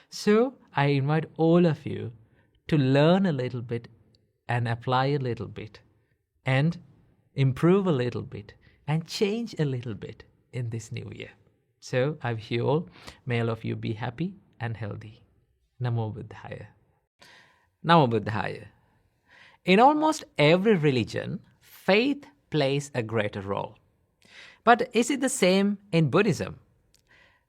So I invite all of you to learn a little bit and apply a little bit and improve a little bit and change a little bit in this new year. So I wish you all, may all of you be happy and healthy. Namo Buddhaya. Namo Buddhaya. In almost every religion, faith plays a greater role. But is it the same in Buddhism?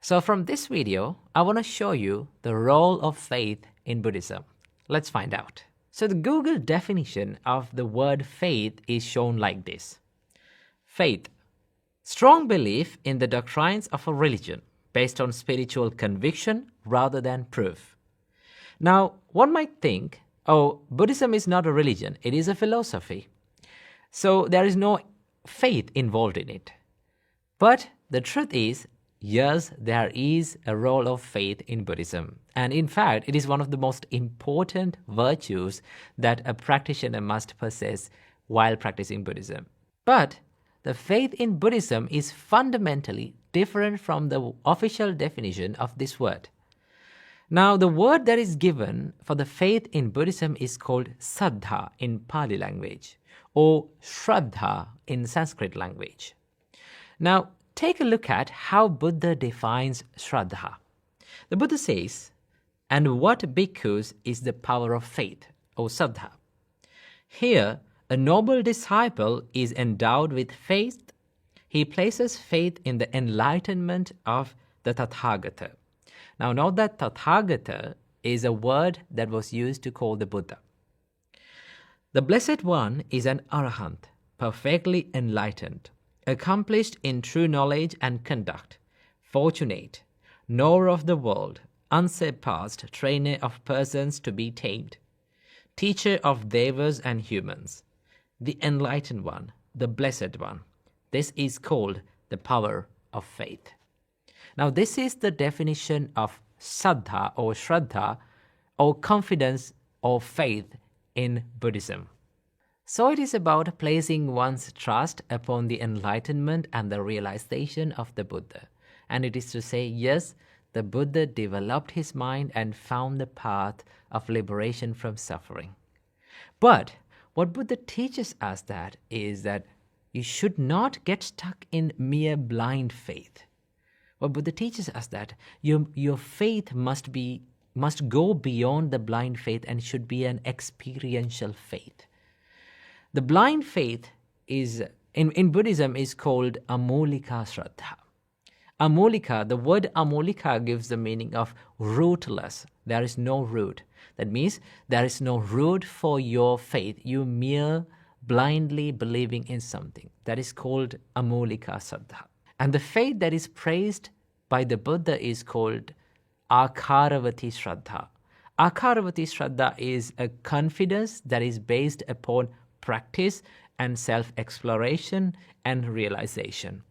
So from this video, I want to show you the role of faith in Buddhism. Let's find out. So the Google definition of the word faith is shown like this. Faith: strong belief in the doctrines of a religion based on spiritual conviction rather than proof. Now, one might think, oh, Buddhism is not a religion, it is a philosophy. So there is no faith involved in it. But the truth is, yes, there is a role of faith in Buddhism. And in fact, it is one of the most important virtues that a practitioner must possess while practicing Buddhism. But the faith in Buddhism is fundamentally different from the official definition of this word. Now, the word that is given for the faith in Buddhism is called saddha in Pali language, or shraddha in Sanskrit language. Now, take a look at how Buddha defines Shraddha. The Buddha says, and what bhikkhus is the power of faith, or Saddha. Here, a noble disciple is endowed with faith. He places faith in the enlightenment of the Tathagata. Now, note that Tathagata is a word that was used to call the Buddha. The Blessed One is an Arahant, perfectly enlightened, accomplished in true knowledge and conduct, fortunate, knower of the world, unsurpassed, trainer of persons to be tamed, teacher of devas and humans, the enlightened one, the Blessed One. This is called the power of faith. Now, this is the definition of Saddha or Shraddha, or confidence or faith in Buddhism. So it is about placing one's trust upon the enlightenment and the realization of the Buddha. And it is to say, yes, the Buddha developed his mind and found the path of liberation from suffering. But what Buddha teaches us that is that you should not get stuck in mere blind faith. What Buddha teaches us that your faith must go beyond the blind faith and should be an experiential faith. The blind faith is in Buddhism is called amolika shraddha. Amolika, the word amolika gives the meaning of rootless. There is no root. That means there is no root for your faith. You mere blindly believing in something. That is called amolika shraddha. And the faith that is praised by the Buddha is called akaravati shraddha. Akaravati shraddha is a confidence that is based upon practice and self-exploration and realization.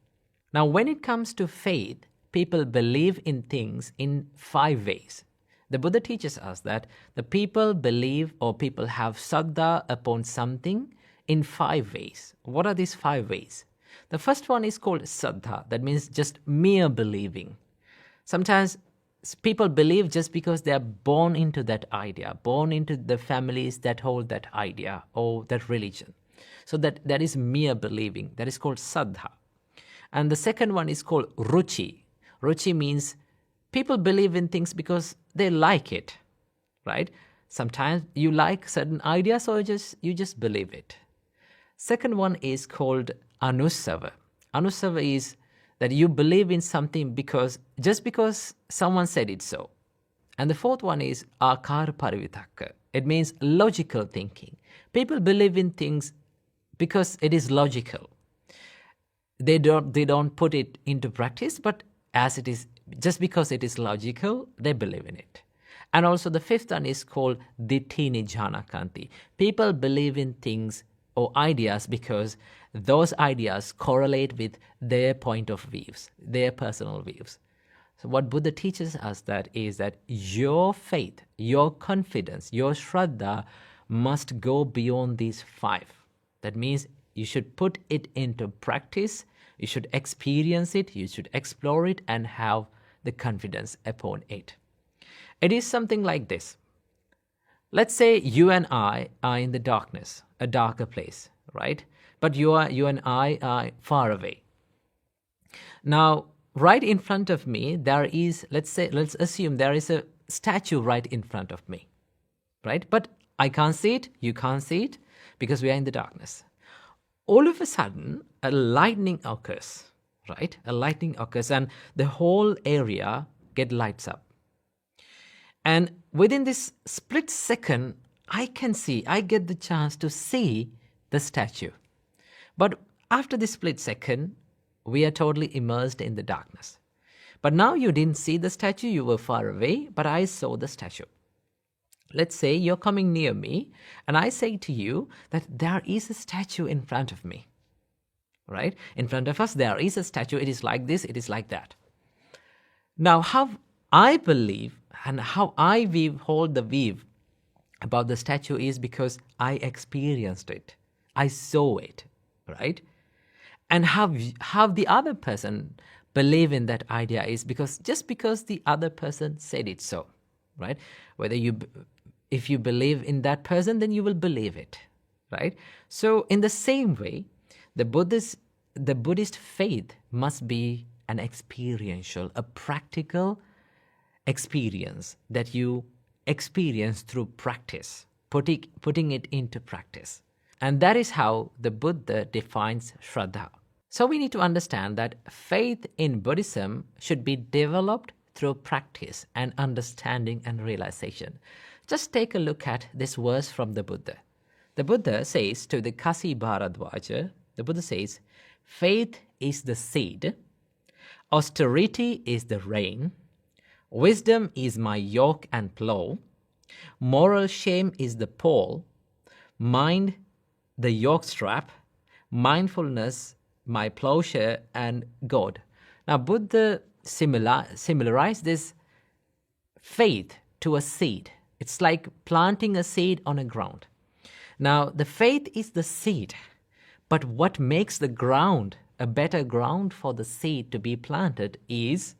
Now, when it comes to faith, people believe in things in 5 ways. The Buddha teaches us that the people believe or people have saddha upon something in 5 ways. What are these 5 ways? The first one is called saddha. That means just mere believing. Sometimes people believe just because they are born into that idea, born into the families that hold that idea or that religion. So that is mere believing. That is called saddha. And the second one is called ruchi. Ruchi means people believe in things because they like it, right? Sometimes you like certain ideas, so you just believe it. Second one is called anusava. Anusava is that you believe in something just because someone said it so. And the fourth one is akara parivitaka. It means logical thinking. People believe in things because it is logical. They don't put it into practice, but as it is, just because it is logical, they believe in it. And also the fifth one is called dittini jhanakanti. People believe in things or ideas because those ideas correlate with their point of views, their personal views. So what Buddha teaches us that is that your faith, your confidence, your shraddha must go beyond these 5. That means you should put it into practice, you should experience it, you should explore it and have the confidence upon it. It is something like this. Let's say you and I are in the darkness, a darker place, right? But you and I are far away. Now, right in front of me, there is, let's assume there is a statue right in front of me, right? But I can't see it, you can't see it, because we are in the darkness. All of a sudden, a lightning occurs, right? A lightning occurs and the whole area lights up. And within this split second, I get the chance to see the statue. But after this split second, we are totally immersed in the darkness. But now you didn't see the statue, you were far away, but I saw the statue. Let's say you're coming near me and I say to you that there is a statue in front of me, right? In front of us, there is a statue. It is like this, it is like that. Now, how I believe and how I hold the view about the statue is because I experienced it. I saw it, right? And how the other person believe in that idea is just because the other person said it so, right? If you believe in that person, then you will believe it, right? So in the same way, the Buddhist the Buddhist faith must be an experiential, a practical experience that you experience through practice, putting it into practice. And that is how the Buddha defines Shraddha. So we need to understand that faith in Buddhism should be developed through practice and understanding and realization. Just take a look at this verse from the Buddha. The Buddha says to the Kasi Bharadwaja, the Buddha says, faith is the seed, austerity is the rain, wisdom is my yoke and plow, moral shame is the pole, mind the yoke strap, mindfulness my plowshare and God. Now Buddha similarized this faith to a seed. It's like planting a seed on a ground. Now the faith is the seed, but what makes the ground a better ground for the seed to be planted is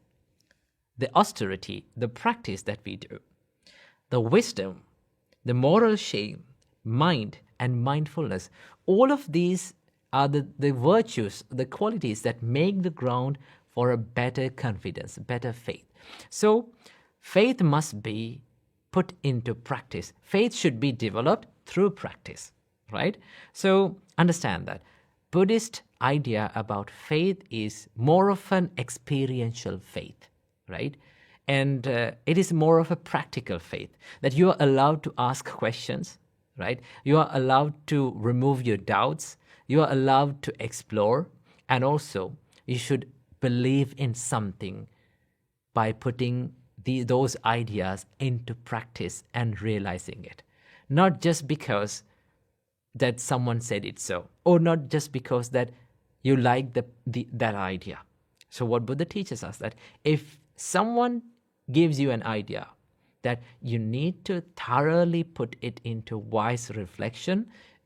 the austerity, the practice that we do, the wisdom, the moral shame, mind, and mindfulness. All of these are the virtues, the qualities that make the ground for a better confidence, better faith. So faith must be put into practice. Faith should be developed through practice, right? So understand that Buddhist idea about faith is more of an experiential faith, right? And it is more of a practical faith, that you are allowed to ask questions, right? You are allowed to remove your doubts. You are allowed to explore. And also, you should believe in something by putting those ideas into practice and realizing it. Not just because that someone said it so, or not just because that you like that idea. So what Buddha teaches us, that if someone gives you an idea, that you need to thoroughly put it into wise reflection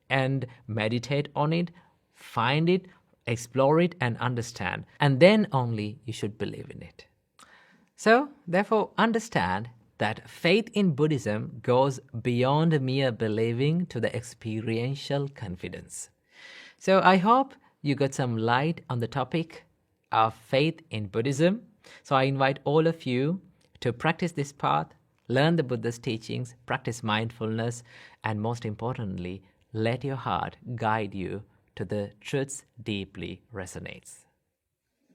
and meditate on it, find it, explore it, and understand. And then only you should believe in it. So, therefore, understand that faith in Buddhism goes beyond mere believing to the experiential confidence. So, I hope you got some light on the topic of faith in Buddhism. So, I invite all of you to practice this path, learn the Buddha's teachings, practice mindfulness, and most importantly, let your heart guide you to the truths deeply resonates.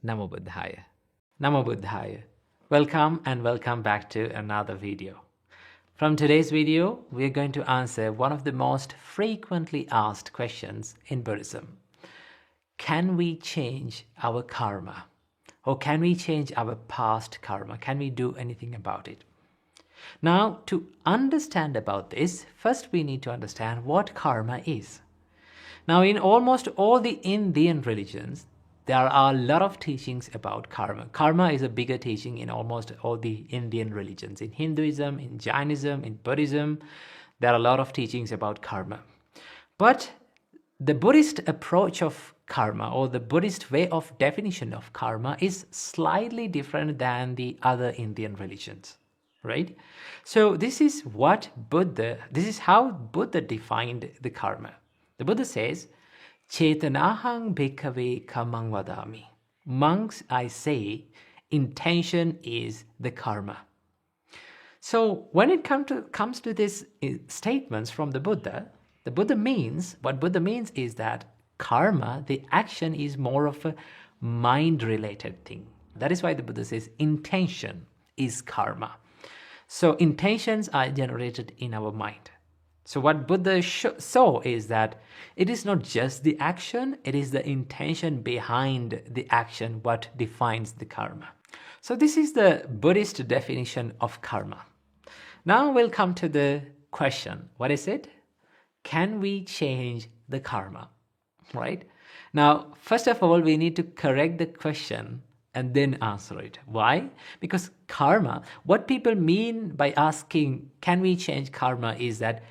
Namo Buddhaya. Namo Buddhaya. Welcome and welcome back to another video. From today's video, we're going to answer one of the most frequently asked questions in Buddhism. Can we change our karma? Or can we change our past karma? Can we do anything about it? Now, to understand about this, first we need to understand what karma is. Now, in almost all the Indian religions, there are a lot of teachings about karma. Karma is a bigger teaching in almost all the Indian religions. In Hinduism, in Jainism, in Buddhism, there are a lot of teachings about karma. But the Buddhist approach of karma, or the Buddhist way of definition of karma, is slightly different than the other Indian religions, right? So this is how Buddha defined the karma. The Buddha says, Chetanahang bhikkhave kamang vadami. Monks, I say, intention is the karma. So when it comes to these statements from the Buddha means is that karma, the action, is more of a mind-related thing. That is why the Buddha says intention is karma. So intentions are generated in our mind. So what Buddha saw is that it is not just the action, it is the intention behind the action what defines the karma. So this is the Buddhist definition of karma. Now we'll come to the question. What is it? Can we change the karma? Right? Now, first of all, we need to correct the question and then answer it. Why? Because karma, what people mean by asking, can we change karma, is that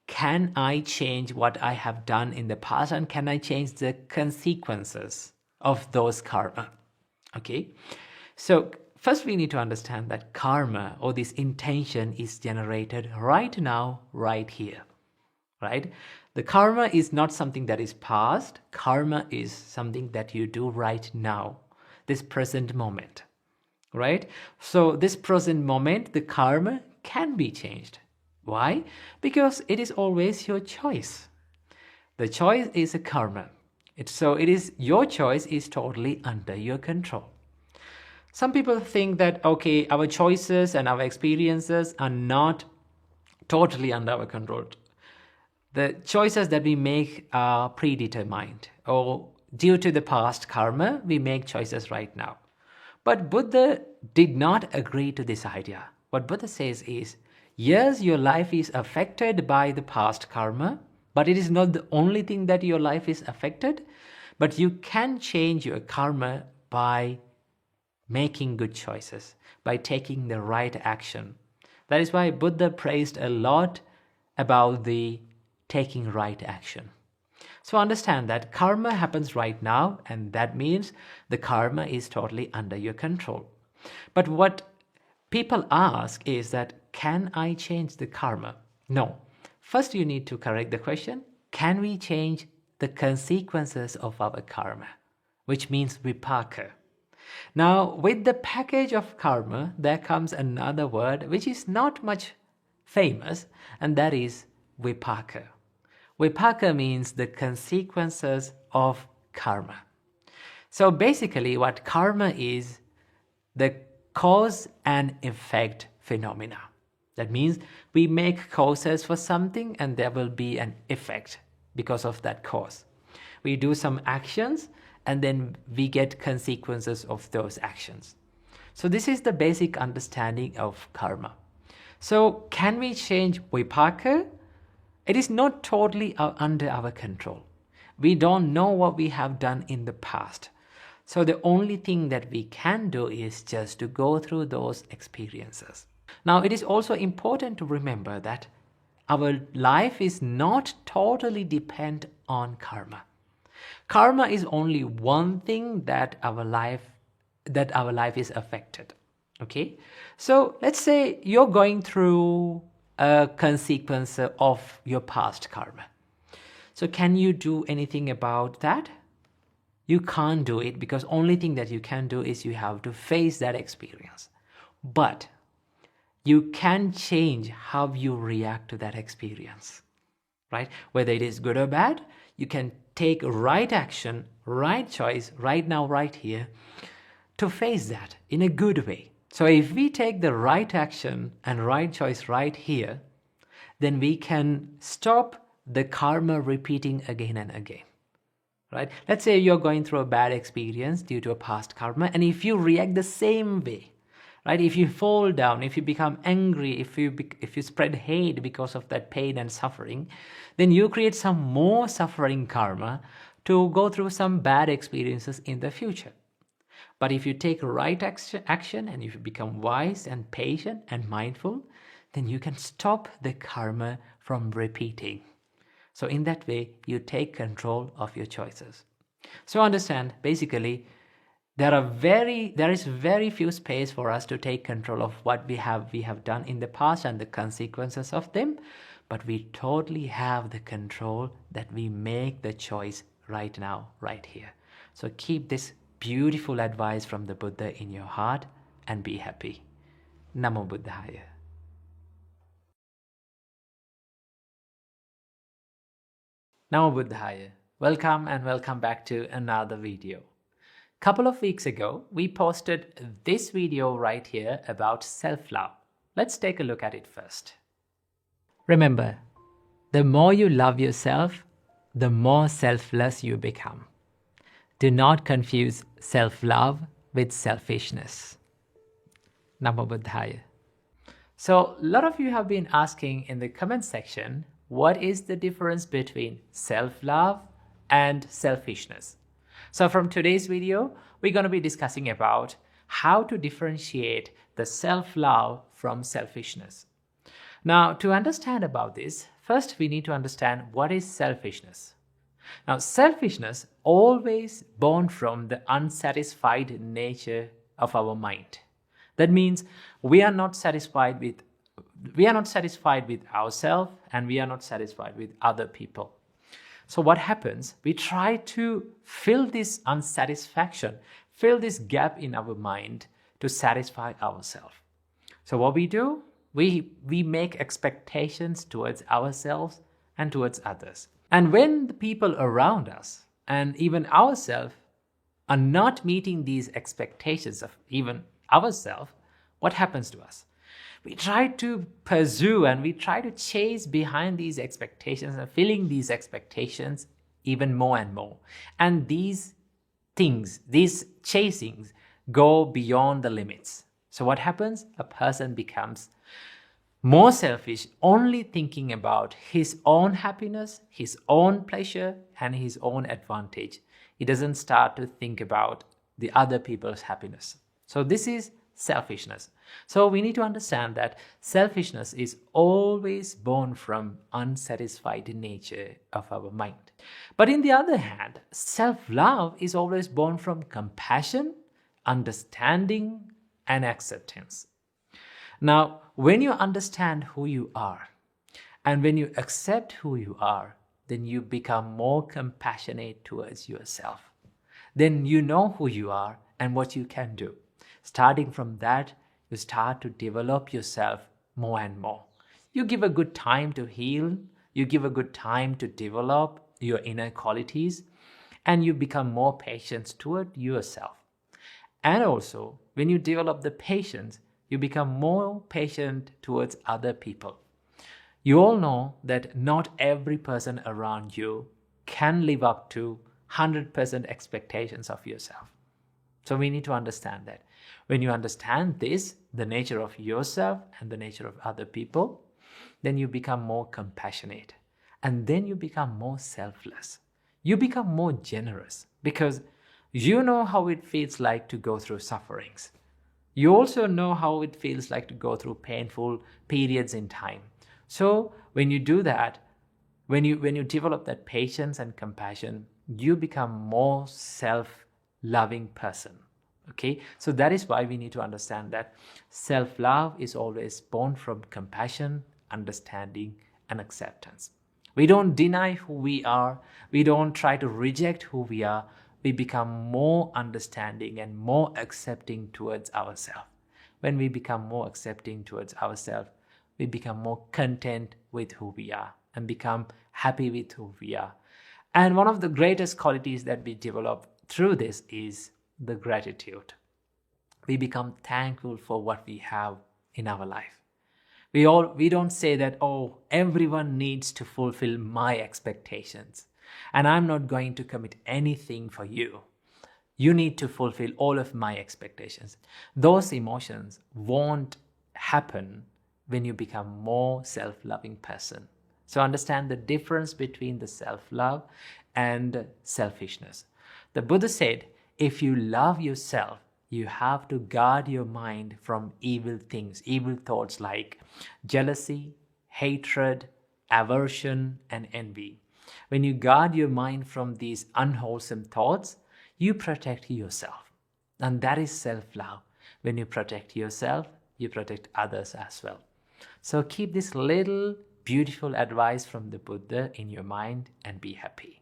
can I change what I have done in the past, and can I change the consequences of those karma? Okay. So first we need to understand that karma, or this intention, is generated right now, right here. right? The karma is not something that is past. Karma is something that you do right now, this present moment, right? So this present moment, the karma can be changed. Why? Because it is always your choice. The choice is a karma. Your choice is totally under your control. Some people think that, okay, our choices and our experiences are not totally under our control. The choices that we make are predetermined, or due to the past karma, we make choices right now. But Buddha did not agree to this idea. What Buddha says is, yes, your life is affected by the past karma, but it is not the only thing that your life is affected, but you can change your karma by making good choices, by taking the right action. That is why Buddha praised a lot about the taking right action. So understand that karma happens right now, and that means the karma is totally under your control. But what people ask is that, can I change the karma? No. First you need to correct the question, can we change the consequences of our karma? Which means vipaka. Now, with the package of karma, there comes another word which is not much famous, and that is vipaka. Vipaka means the consequences of karma. So basically, what karma is, the cause and effect phenomena. That means we make causes for something and there will be an effect because of that cause. We do some actions and then we get consequences of those actions. So this is the basic understanding of karma. So can we change vipaka? It is not totally under our control. We don't know what we have done in the past. So the only thing that we can do is just to go through those experiences. Now, it is also important to remember that our life is not totally dependent on karma. Karma is only one thing that our life is affected. Okay? So let's say you're going through a consequence of your past karma. So can you do anything about that? You can't do it, because only thing that you can do is you have to face that experience. But you can change how you react to that experience, right? Whether it is good or bad, you can take right action, right choice, right now, right here, to face that in a good way. So if we take the right action and right choice right here, then we can stop the karma repeating again and again. Right? Let's say you're going through a bad experience due to a past karma, and if you react the same way, right? If you fall down, if you become angry, if you spread hate because of that pain and suffering, then you create some more suffering karma to go through some bad experiences in the future. But if you take right action and if you become wise and patient and mindful, then you can stop the karma from repeating. So in that way, you take control of your choices. So understand, basically, there is very few space for us to take control of what we have done in the past and the consequences of them, but we totally have the control that we make the choice right now, right here. So keep this beautiful advice from the Buddha in your heart and be happy. Namo Buddhaya. Namo Buddhaya. Welcome and welcome back to another video. Couple of weeks ago, we posted this video right here about self-love. Let's take a look at it first. Remember, the more you love yourself, the more selfless you become. Do not confuse self-love with selfishness. Namo Buddhaya. So, a lot of you have been asking in the comment section, what is the difference between self-love and selfishness? So from today's video, we're going to be discussing about how to differentiate the self-love from selfishness. Now, to understand about this, first we need to understand what is selfishness. Now, selfishness always born from the unsatisfied nature of our mind. That means we are not satisfied with we are not satisfied with ourselves, and we are not satisfied with other people. So what happens? We try to fill this unsatisfaction, fill this gap in our mind to satisfy ourselves. So what we do? We make expectations towards ourselves and towards others. And when the people around us and even ourselves are not meeting these expectations of even ourselves, what happens to us? We try to pursue and we try to chase behind these expectations and filling these expectations even more and more. And these things, these chasings, go beyond the limits. So what happens? A person becomes more selfish, only thinking about his own happiness, his own pleasure, and his own advantage. He doesn't start to think about the other people's happiness. So this is selfishness. So we need to understand that selfishness is always born from unsatisfied nature of our mind. But in the other hand, self-love is always born from compassion, understanding, and acceptance. Now, when you understand who you are, and when you accept who you are, then you become more compassionate towards yourself. Then you know who you are and what you can do. Starting from that, you start to develop yourself more and more. You give a good time to heal, you give a good time to develop your inner qualities, and you become more patient toward yourself. And also, when you develop the patience, you become more patient towards other people. You all know that not every person around you can live up to 100% expectations of yourself. So we need to understand that. When you understand this, the nature of yourself and the nature of other people, then you become more compassionate. And then you become more selfless. You become more generous because you know how it feels like to go through sufferings. You also know how it feels like to go through painful periods in time. So when you do that, when you develop that patience and compassion, you become more self-loving person. Okay, so that is why we need to understand that self-love is always born from compassion, understanding, and acceptance. We don't deny who we are. We don't try to reject who we are. We become more understanding and more accepting towards ourselves. When we become more accepting towards ourselves, we become more content with who we are and become happy with who we are. And one of the greatest qualities that we develop through this is the gratitude. We become thankful for what we have in our life. We don't say that, oh, everyone needs to fulfill my expectations and I'm not going to commit anything for you. You need to fulfill all of my expectations. Those emotions won't happen when you become more self-loving person. So understand the difference between the self-love and selfishness. The Buddha said, if you love yourself, you have to guard your mind from evil things, evil thoughts like jealousy, hatred, aversion, and envy. When you guard your mind from these unwholesome thoughts, you protect yourself. And that is self-love. When you protect yourself, you protect others as well. So keep this little beautiful advice from the Buddha in your mind and be happy.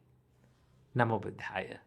Namo Buddhaya.